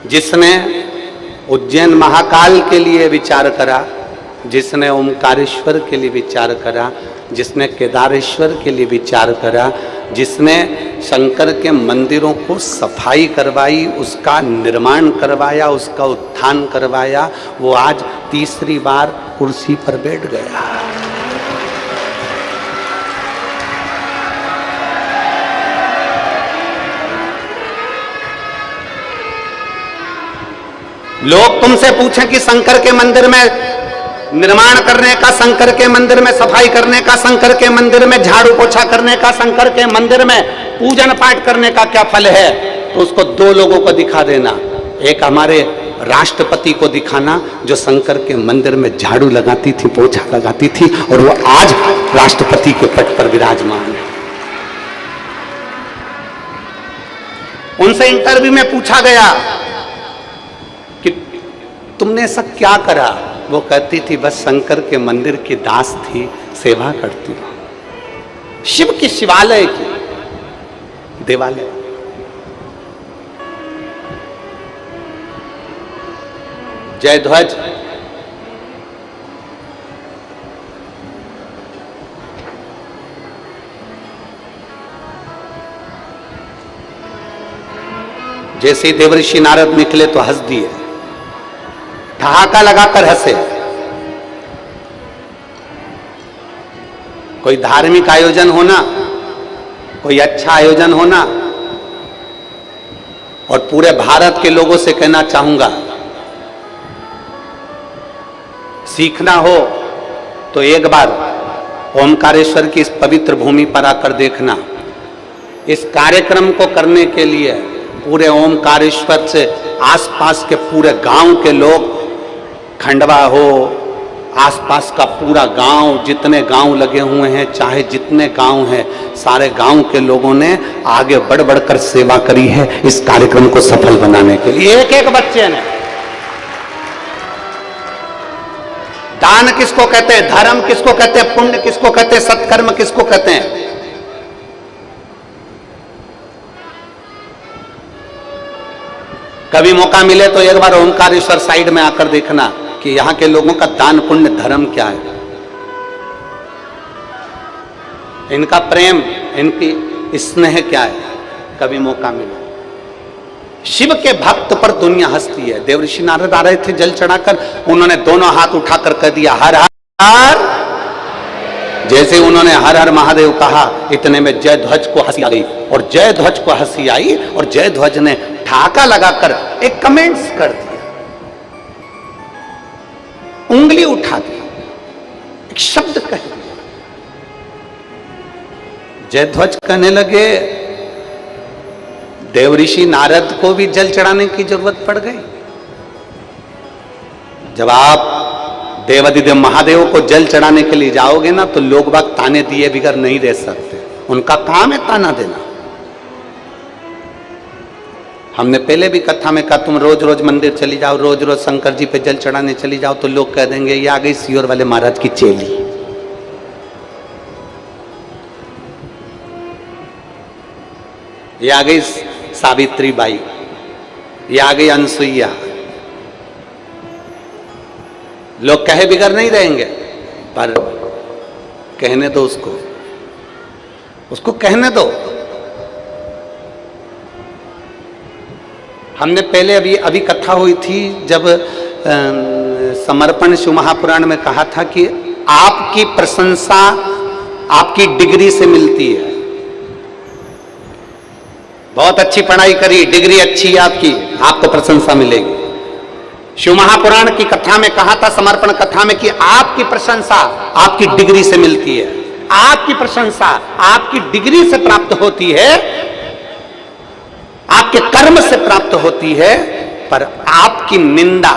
जिसने उज्जैन महाकाल के लिए विचार करा, जिसने ओमकारेश्वर के लिए विचार करा, जिसने केदारेश्वर के लिए विचार करा, जिसने शंकर के मंदिरों को सफाई करवाई, उसका निर्माण करवाया, उसका उत्थान करवाया, वो आज तीसरी बार कुर्सी पर बैठ गया। लोग तुमसे पूछें कि शंकर के मंदिर में निर्माण करने का, शंकर के मंदिर में सफाई करने का, शंकर के मंदिर में झाड़ू पोछा करने का, शंकर के मंदिर में पूजन पाठ करने का क्या फल है, तो उसको दो लोगों को दिखा देना। एक हमारे राष्ट्रपति को दिखाना, जो शंकर के मंदिर में झाड़ू लगाती थी, पोछा लगाती थी, और वो आज राष्ट्रपति के पद पर विराजमान है। उनसे इंटरव्यू में पूछा गया कि तुमने ऐसा क्या करा, वो कहती थी बस शंकर के मंदिर की दास थी, सेवा करती हूं। शिव की शिवालय की देवालय, जय ध्वज, जैसे ही देवर्षि नारद निकले तो हंस दिए, ठहाका लगाकर हंसे। कोई धार्मिक आयोजन होना, कोई अच्छा आयोजन होना, और पूरे भारत के लोगों से कहना चाहूंगा, सीखना हो तो एक बार ओमकारेश्वर की इस पवित्र भूमि पर आकर देखना। इस कार्यक्रम को करने के लिए पूरे ओमकारेश्वर से आसपास के पूरे गांव के लोग, खंडवा हो, आसपास का पूरा गांव, जितने गांव लगे हुए हैं, चाहे जितने गांव हैं, सारे गांव के लोगों ने आगे बढ़ बढ़कर सेवा करी है इस कार्यक्रम को सफल बनाने के लिए। एक एक बच्चे ने। दान किसको कहते हैं, धर्म किसको कहते हैं, पुण्य किसको कहते हैं, सत्कर्म किसको कहते हैं? कभी मौका मिले तो एक बार ओमकारेश्वर साइड में आकर देखना कि यहां के लोगों का दान पुण्य धर्म क्या है, इनका प्रेम, इनकी स्नेह क्या है। कभी मौका मिले। शिव के भक्त पर दुनिया हंसती है। देवर्षि नारद आ रहे थे जल चढ़ाकर, उन्होंने दोनों हाथ उठाकर कह दिया हर हर। जैसे उन्होंने हर हर महादेव कहा, इतने में जय ध्वज को हंसी आ गई, और जय ध्वज को हंसी आई, और जय ध्वज ने ठहाका लगाकर एक कमेंट्स कर दिया। एक शब्द कह दिया। जयध्वज कहने लगे, देवऋषि नारद को भी जल चढ़ाने की जरूरत पड़ गई। जब आप देवादिदेव महादेव को जल चढ़ाने के लिए जाओगे ना, तो लोग बाग ताने दिए बिगर नहीं रह सकते, उनका काम है ताना देना। हमने पहले भी कथा में कहा, तुम रोज रोज मंदिर चली जाओ, रोज रोज शंकर जी पे जल चढ़ाने चली जाओ, तो लोग कह देंगे ये आ गई सीहोर वाले महाराज की चेली। ये आ गई सावित्री बाई, ये आ गई अनसुईया। लोग कहे बिगड़ नहीं रहेंगे, पर कहने दो उसको कहने दो। हमने पहले अभी कथा हुई थी जब समर्पण शिव महापुराण में कहा था कि आपकी प्रशंसा आपकी डिग्री से मिलती है। बहुत अच्छी पढ़ाई करी, डिग्री अच्छी है आपकी, आपको प्रशंसा मिलेगी। शिव महापुराण की कथा में कहा था, समर्पण कथा में, कि आपकी प्रशंसा आपकी डिग्री से मिलती है। आपकी प्रशंसा आपकी डिग्री से प्राप्त होती है, आपके कर्म से प्राप्त होती है, पर आपकी निंदा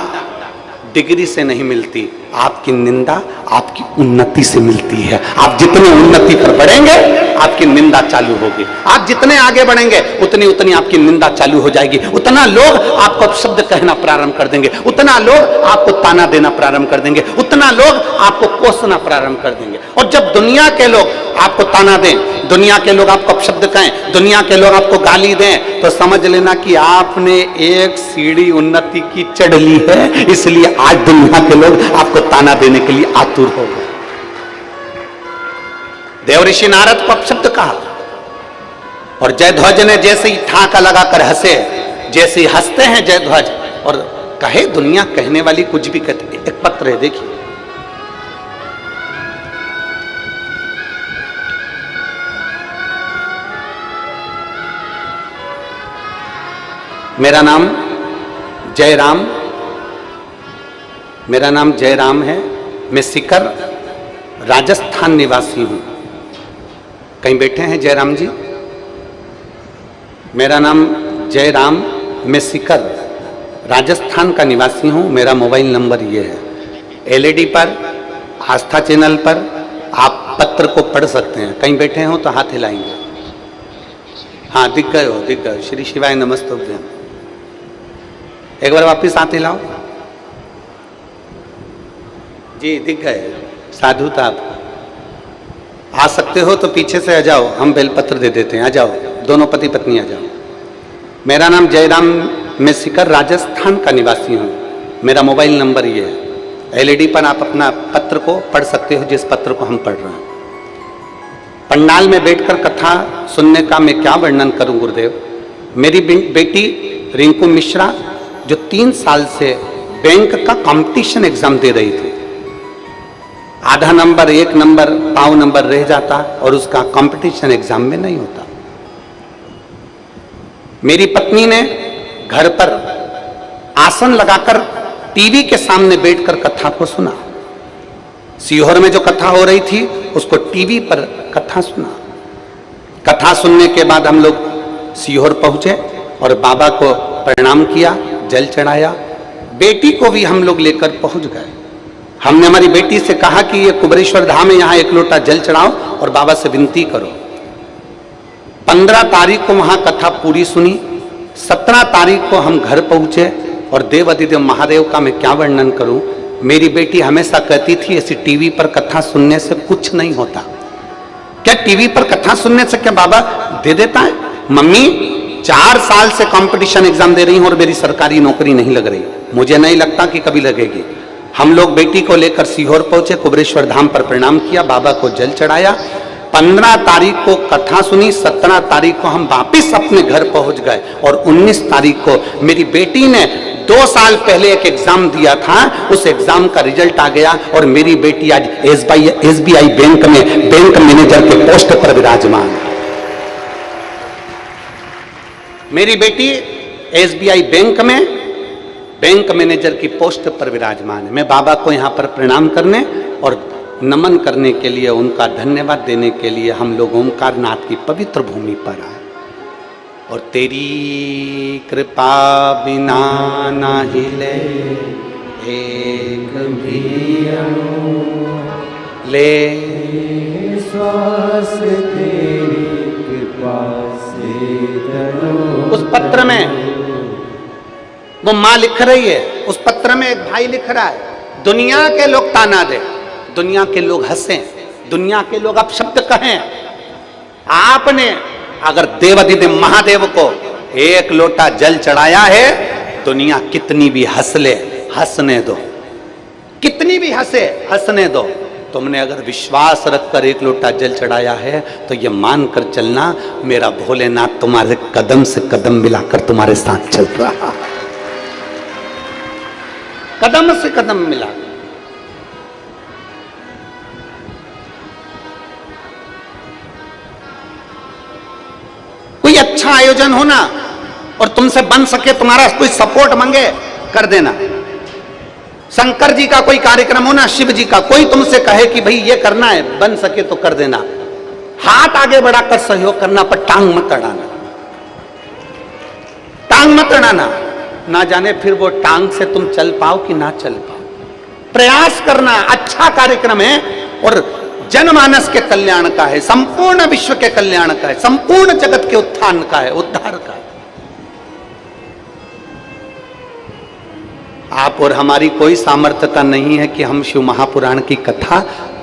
डिग्री से नहीं मिलती। आपकी निंदा आपकी उन्नति से मिलती है। आप जितने उन्नति पर बढ़ेंगे आपकी निंदा चालू होगी। आप जितने आगे बढ़ेंगे उतनी उतनी आपकी निंदा चालू हो जाएगी। उतना लोग आपको शब्द कहना प्रारंभ कर देंगे, उतना लोग आपको ताना देना प्रारंभ कर देंगे, उतना लोग आपको कोसना प्रारंभ कर देंगे। और जब दुनिया के लोग आपको ताना दें, दुनिया के लोग आपको शब्द कहें, दुनिया के लोग आपको गाली दें, तो समझ लेना कि आपने एक सीढ़ी उन्नति की चढ़ ली है, इसलिए आज दुनिया के लोग आपको ताना देने के लिए आतुर हो गए। देवऋषि नारद को अपशब्द कहा, और जयध्वज ने जैसे ही ठाका लगाकर हंसे, जैसे ही हंसते हैं जयध्वज, और कहे दुनिया कहने वाली कुछ भी कहते। एक पत्र है, देखिए, मेरा नाम जयराम है। मैं सीकर राजस्थान निवासी हूं। कहीं बैठे हैं जयराम जी? मेरा नाम जयराम, मैं सीकर राजस्थान का निवासी हूं। मेरा मोबाइल नंबर ये है। एलईडी पर, आस्था चैनल पर आप पत्र को पढ़ सकते हैं। कहीं बैठे हो तो हाथ हिलाएंगे। हाँ, दिख गए हो। श्री शिवाय नमस्तुभ्यम। एक बार वापिस हाथ हिलाओ जी, दिख गए। साधु था आप। आ सकते हो तो पीछे से आ जाओ, हम बेलपत्र दे देते हैं। आ जाओ, दोनों पति पत्नी आ जाओ। मेरा नाम जयराम, मैं सीकर राजस्थान का निवासी हूँ। मेरा मोबाइल नंबर ये है। एलईडी पर आप अपना पत्र को पढ़ सकते हो, जिस पत्र को हम पढ़ रहे हैं। पंडाल में बैठकर कथा सुनने का मैं क्या वर्णन करूं गुरुदेव। मेरी बेटी रिंकू मिश्रा, जो 3 साल से बैंक का कंपटीशन एग्जाम दे रही थी, आधा नंबर, 1 नंबर, पाव नंबर रह जाता और उसका कंपटीशन एग्जाम में नहीं होता। मेरी पत्नी ने घर पर आसन लगाकर टीवी के सामने बैठकर कथा को सुना। सीहोर में जो कथा हो रही थी उसको टीवी पर कथा सुना। कथा सुनने के बाद हम लोग सीहोर पहुंचे और बाबा को प्रणाम किया, जल चढ़ाया। बेटी को भी हम लोग लेकर पहुंच गए। हमने हमारी बेटी से कहा कि ये कुबरेश्वर धाम है, यहाँ 1 लोटा जल चढ़ाओ और बाबा से विनती करो। 15 तारीख को वहां कथा पूरी सुनी। 17 तारीख को हम घर पहुंचे और देवादिदेव महादेव का मैं क्या वर्णन करूं। मेरी बेटी हमेशा कहती थी ऐसी टीवी पर कथा सुनने से कुछ नहीं होता। क्या टीवी पर कथा सुनने से क्या बाबा दे देता है? मम्मी 4 साल से कंपटीशन एग्जाम दे रही हूं और मेरी सरकारी नौकरी नहीं लग रही। मुझे नहीं लगता कि कभी लगेगी। हम लोग बेटी को लेकर सीहोर पहुंचे, कुबरेश्वर धाम पर प्रणाम किया, बाबा को जल चढ़ाया। 15 तारीख को कथा सुनी, 17 तारीख को हम वापिस अपने घर पहुंच गए और 19 तारीख को मेरी बेटी ने 2 साल पहले एक एग्जाम दिया था, उस एग्जाम का रिजल्ट आ गया और मेरी बेटी आज एसबीआई बैंक में बैंक मैनेजर के पोस्ट पर विराजमान है। मेरी बेटी एसबीआई बैंक में बैंक मैनेजर की पोस्ट पर विराजमान है। मैं बाबा को यहाँ पर प्रणाम करने और नमन करने के लिए, उनका धन्यवाद देने के लिए हम लोग ओंकारनाथ की पवित्र भूमि पर आए। और तेरी कृपा बिना ना हिले एक भी अणु, ले श्वास तेरी कृपा से जनो। उस पत्र में वो माँ लिख रही है, उस पत्र में एक भाई लिख रहा है, दुनिया के लोग ताना दे, दुनिया के लोग हंसें, दुनिया के लोग अपशब्द कहें, आपने अगर देवाधिदेव महादेव को एक लोटा जल चढ़ाया है, दुनिया कितनी भी हंस ले, हंसने दो, कितनी भी हंसे, हंसने दो। तुमने अगर विश्वास रखकर एक लोटा जल चढ़ाया है तो ये मानकर चलना, मेरा भोलेनाथ तुम्हारे कदम से कदम मिलाकर तुम्हारे साथ चल रहा है, कदम से कदम मिला। कोई अच्छा आयोजन होना और तुमसे बन सके, तुम्हारा कोई सपोर्ट मांगे, कर देना। शंकर जी का कोई कार्यक्रम होना, शिव जी का, कोई तुमसे कहे कि भाई ये करना है, बन सके तो कर देना, हाथ आगे बढ़ाकर सहयोग करना, पर टांग मत अड़ाना, टांग मत अड़ाना। ना जाने फिर वो टांग से तुम चल पाओ कि ना चल पाओ। प्रयास करना, अच्छा कार्यक्रम है और जनमानस के कल्याण का है, संपूर्ण विश्व के कल्याण का है, संपूर्ण जगत के उत्थान का है, उद्धार का है। आप और हमारी कोई सामर्थ्यता नहीं है कि हम शिव महापुराण की कथा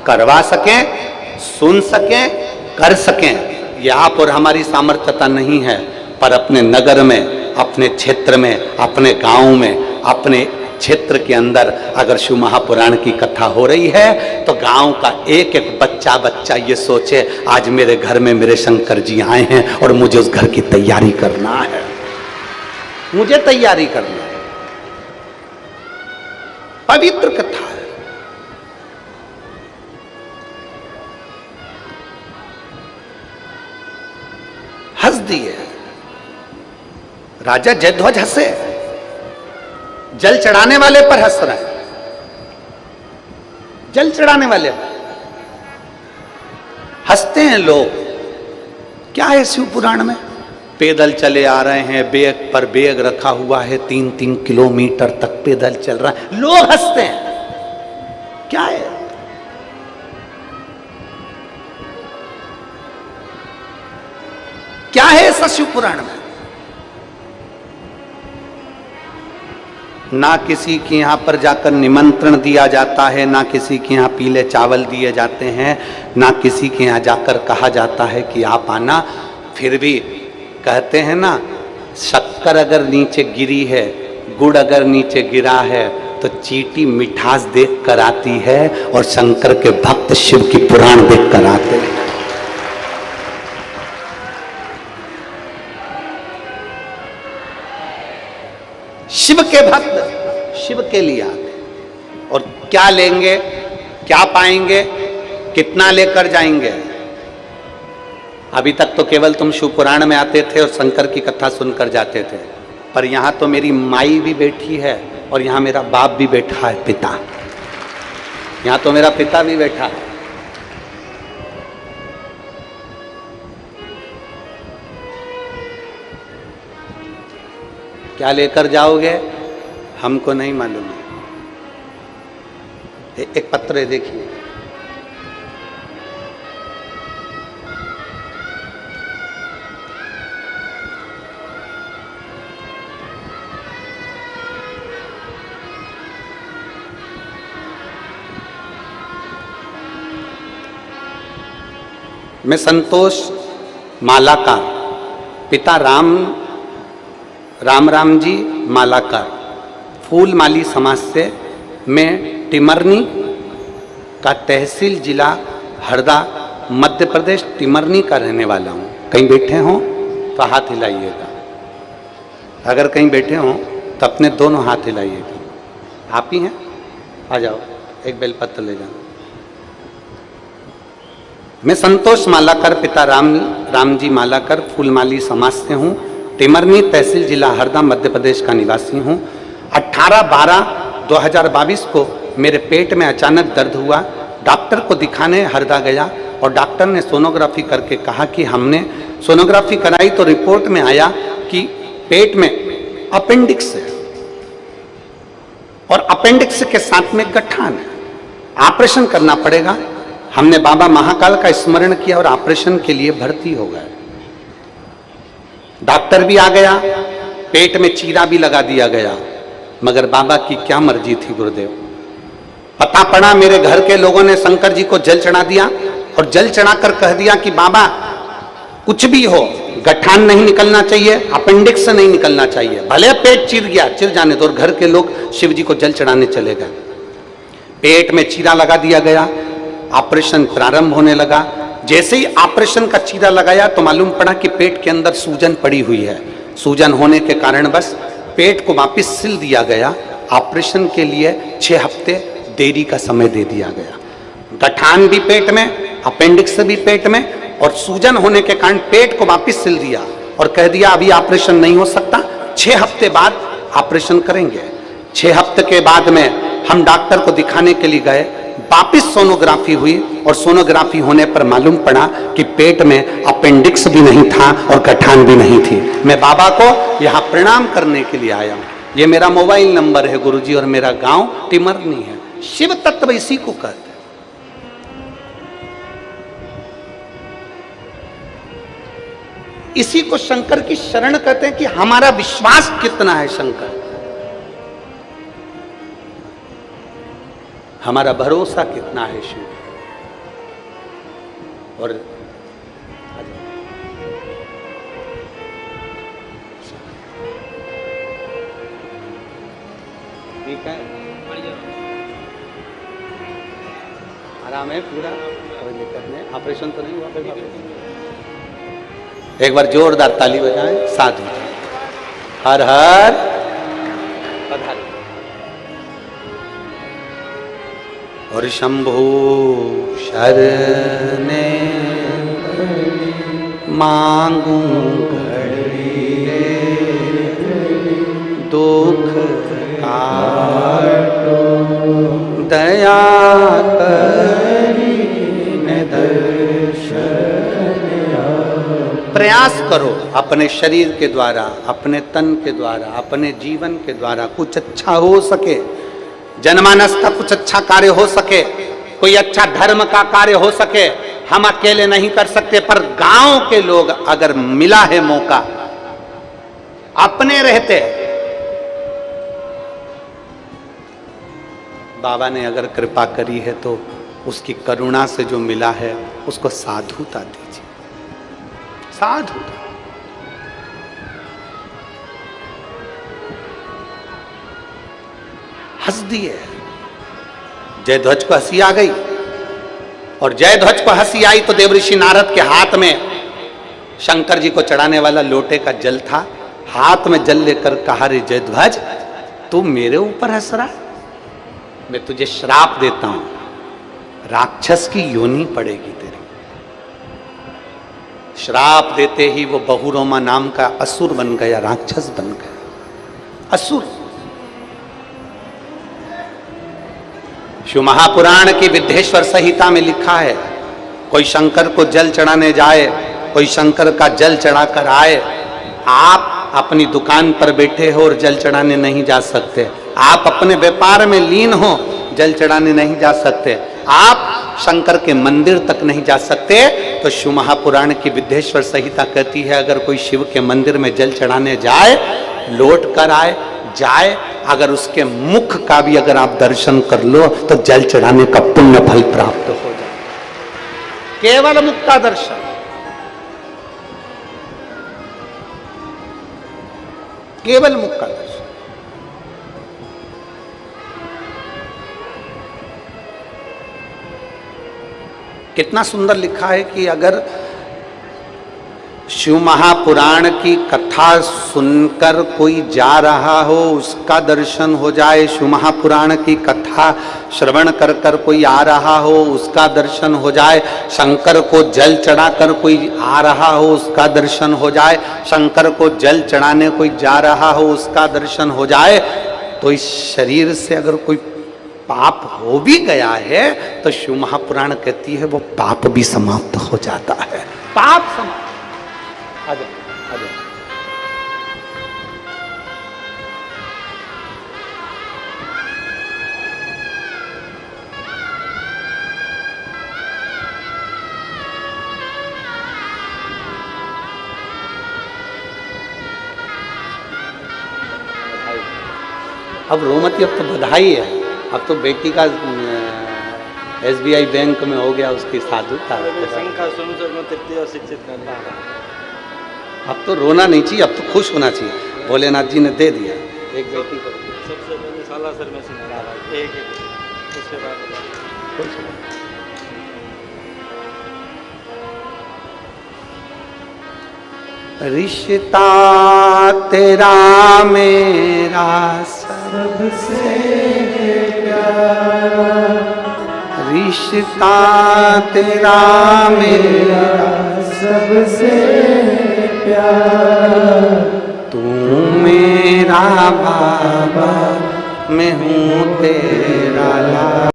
करवा सकें, सुन सकें, कर सकें। ये आप और हमारी सामर्थ्यता नहीं है, पर अपने नगर में, अपने क्षेत्र में, अपने गांव में, अपने क्षेत्र के अंदर अगर शिव महापुराण की कथा हो रही है तो गांव का एक एक बच्चा ये सोचे, आज मेरे घर में मेरे शंकर जी आए हैं और मुझे उस घर की तैयारी करना है, मुझे तैयारी करना है। पवित्र कथा है। हंस दिए राजा जयध्वज, हंसे, जल चढ़ाने वाले पर हंस रहा है, जल चढ़ाने वाले पर हंसते हैं लोग। क्या है शिव पुराण में? पैदल चले आ रहे हैं, बैग पर बैग रखा हुआ है, 3-3 किलोमीटर तक पैदल चल रहा है, लोग हंसते हैं। क्या है? क्या है ऐसा शिव पुराण में? ना किसी के यहां पर जाकर निमंत्रण दिया जाता है, ना किसी के यहां पीले चावल दिए जाते हैं, ना किसी के यहां जाकर कहा जाता है कि आप आना। फिर भी कहते हैं ना, शक्कर अगर नीचे गिरी है, गुड़ अगर नीचे गिरा है तो चींटी मिठास देख कर आती है, और शंकर के भक्त शिव की पुराण देख कर आते हैं। शिव के भक्त शिव के लिए आते, और क्या लेंगे, क्या पाएंगे, कितना लेकर जाएंगे? अभी तक तो केवल तुम शिव पुराण में आते थे और शंकर की कथा सुनकर जाते थे, पर यहां तो मेरी माई भी बैठी है और यहां मेरा बाप भी बैठा है, पिता, यहां तो मेरा पिता भी बैठा है। क्या लेकर जाओगे हमको नहीं मालूम है। एक पत्र देखिए, मैं संतोष मालाकार, पिता राम जी मालाकार, फूल माली समाज से, मैं टिमरनी का तहसील जिला हरदा मध्य प्रदेश टिमरनी का रहने वाला हूँ। कहीं बैठे हों तो हाथ हिलाइएगा, अगर कहीं बैठे हों तो अपने दोनों हाथ हिलाइएगा। आप ही हैं? आ जाओ, एक बेलपत्र ले जाओ। मैं संतोष मालाकर, पिता राम जी मालाकर, फूलमाली समाज से हूँ, टिमरनी तहसील जिला हरदा मध्य प्रदेश का निवासी हूँ। 18/12/2022 को मेरे पेट में अचानक दर्द हुआ, डॉक्टर को दिखाने हरदा गया और डॉक्टर ने सोनोग्राफी करके कहा कि हमने सोनोग्राफी कराई तो रिपोर्ट में आया कि पेट में अपेंडिक्स है और अपेंडिक्स के साथ में गठान है, ऑपरेशन करना पड़ेगा। हमने बाबा महाकाल का स्मरण किया और ऑपरेशन के लिए भर्ती हो गए। डॉक्टर भी आ गया, पेट में चीरा भी लगा दिया गया, मगर बाबा की क्या मर्जी थी गुरुदेव। पता पड़ा मेरे घर के लोगों ने शंकर जी को जल चढ़ा दिया और जल चढ़ाकर कह दिया कि बाबा कुछ भी हो, गठान नहीं निकलना चाहिए, अपेंडिक्स नहीं निकलना चाहिए, भले पेट चिर गया चिर जाने दो। और घर के लोग शिव जी को जल चढ़ाने चले गए। पेट में चीरा लगा दिया गया, ऑपरेशन प्रारंभ होने लगा। जैसे ही ऑपरेशन का चीरा लगाया तो मालूम पड़ा कि पेट के अंदर सूजन पड़ी हुई है। सूजन होने के कारण बस पेट को वापस सिल दिया गया। ऑपरेशन के लिए 6 हफ्ते देरी का समय दे दिया गया। गठान भी पेट में, अपेंडिक्स भी पेट में और सूजन होने के कारण पेट को वापस सिल दिया और कह दिया अभी ऑपरेशन नहीं हो सकता, 6 हफ्ते बाद ऑपरेशन करेंगे। 6 हफ्ते के बाद में हम डॉक्टर को दिखाने के लिए गए, वापिस सोनोग्राफी हुई और सोनोग्राफी होने पर मालूम पड़ा कि पेट में अपेंडिक्स भी नहीं था और गठान भी नहीं थी। मैं बाबा को यहाँ प्रणाम करने के लिए आया हूँ। ये मेरा मोबाइल नंबर है गुरुजी और मेरा गांव टिमरनी है। शिव तत्व इसी को कहते हैं। इसी को शंकर की शरण कहते हैं कि हमारा विश्वास कितना है शंकर, हमारा भरोसा कितना है शिव। और ठीक है, आराम है पूरा, कोई दिक्कत नहीं। ऑपरेशन तो नहीं हुआ? एक बार जोरदार ताली बजाएं। साधु हर हर पधार। और शंभु शरणे मांगू घड़ी दुख काटो दया करी दर्शन। प्रयास करो अपने शरीर के द्वारा, अपने तन के द्वारा, अपने जीवन के द्वारा कुछ अच्छा हो सके, जनमानस का कुछ अच्छा कार्य हो सके, कोई अच्छा धर्म का कार्य हो सके। हम अकेले नहीं कर सकते, पर गांव के लोग अगर मिला है मौका, अपने रहते, बाबा ने अगर कृपा करी है तो उसकी करुणा से जो मिला है उसको साधुता दीजिए। साधुता हंस दिए। जयध्वज को हंसी आ गई और जयध्वज को हंसी आई तो देवऋषि नारद के हाथ में शंकर जी को चढ़ाने वाला लोटे का जल था। हाथ में जल लेकर कहा, रे जयध्वज तू मेरे ऊपर हंस रहा, मैं तुझे श्राप देता हूं, राक्षस की योनि पड़ेगी तेरी। श्राप देते ही वो बहुरोमा नाम का असुर बन गया, राक्षस बन गया, असुर। शिव महापुराण की विद्धेश्वर संहिता में लिखा है, कोई शंकर को जल चढ़ाने जाए, कोई शंकर का जल चढ़ाकर आए, आप अपनी दुकान पर बैठे हो और जल चढ़ाने नहीं जा सकते, आप अपने व्यापार में लीन हो, जल चढ़ाने नहीं जा सकते, आप शंकर के मंदिर तक नहीं जा सकते। तो शिव महापुराण की विद्धेश्वर संहिता कहती है, अगर कोई शिव के मंदिर में जल चढ़ाने जाए, लौट कर आए, जाए, अगर उसके मुख का भी अगर आप दर्शन कर लो तो जल चढ़ाने का पुण्य फल प्राप्त हो जाए। केवल मुख का दर्शन, केवल मुख का दर्शन। कितना सुंदर लिखा है कि अगर शिव महापुराण की कथा सुनकर कोई जा रहा हो, उसका दर्शन हो जाए। शिव महापुराण की कथा श्रवण कर कर कोई आ रहा हो, उसका दर्शन हो जाए। शंकर को जल चढ़ाकर कोई आ रहा हो, उसका दर्शन हो जाए। शंकर को जल चढ़ाने कोई जा रहा हो, उसका दर्शन हो जाए। तो इस शरीर से अगर कोई पाप हो भी गया है तो शिव महापुराण कहती है वो पाप भी समाप्त हो जाता है। पाप समाप्त। आ जाओ, आ जाओ। अब रोमती, अब तो बधाई है, अब तो बेटी का SBI बैंक में हो गया उसकी साधुता। अब तो रोना नहीं चाहिए, अब तो खुश होना चाहिए। भोलेनाथ जी ने दे दिया एक बेटी को। सबसे पहले साला सर में से एक उसके बाद रिश्ता तेरा मेरा सबसे प्यारा, रिश्ता तेरा मेरा सबसे प्यारा, तू मेरा बाबा मैं हूँ तेरा लाला।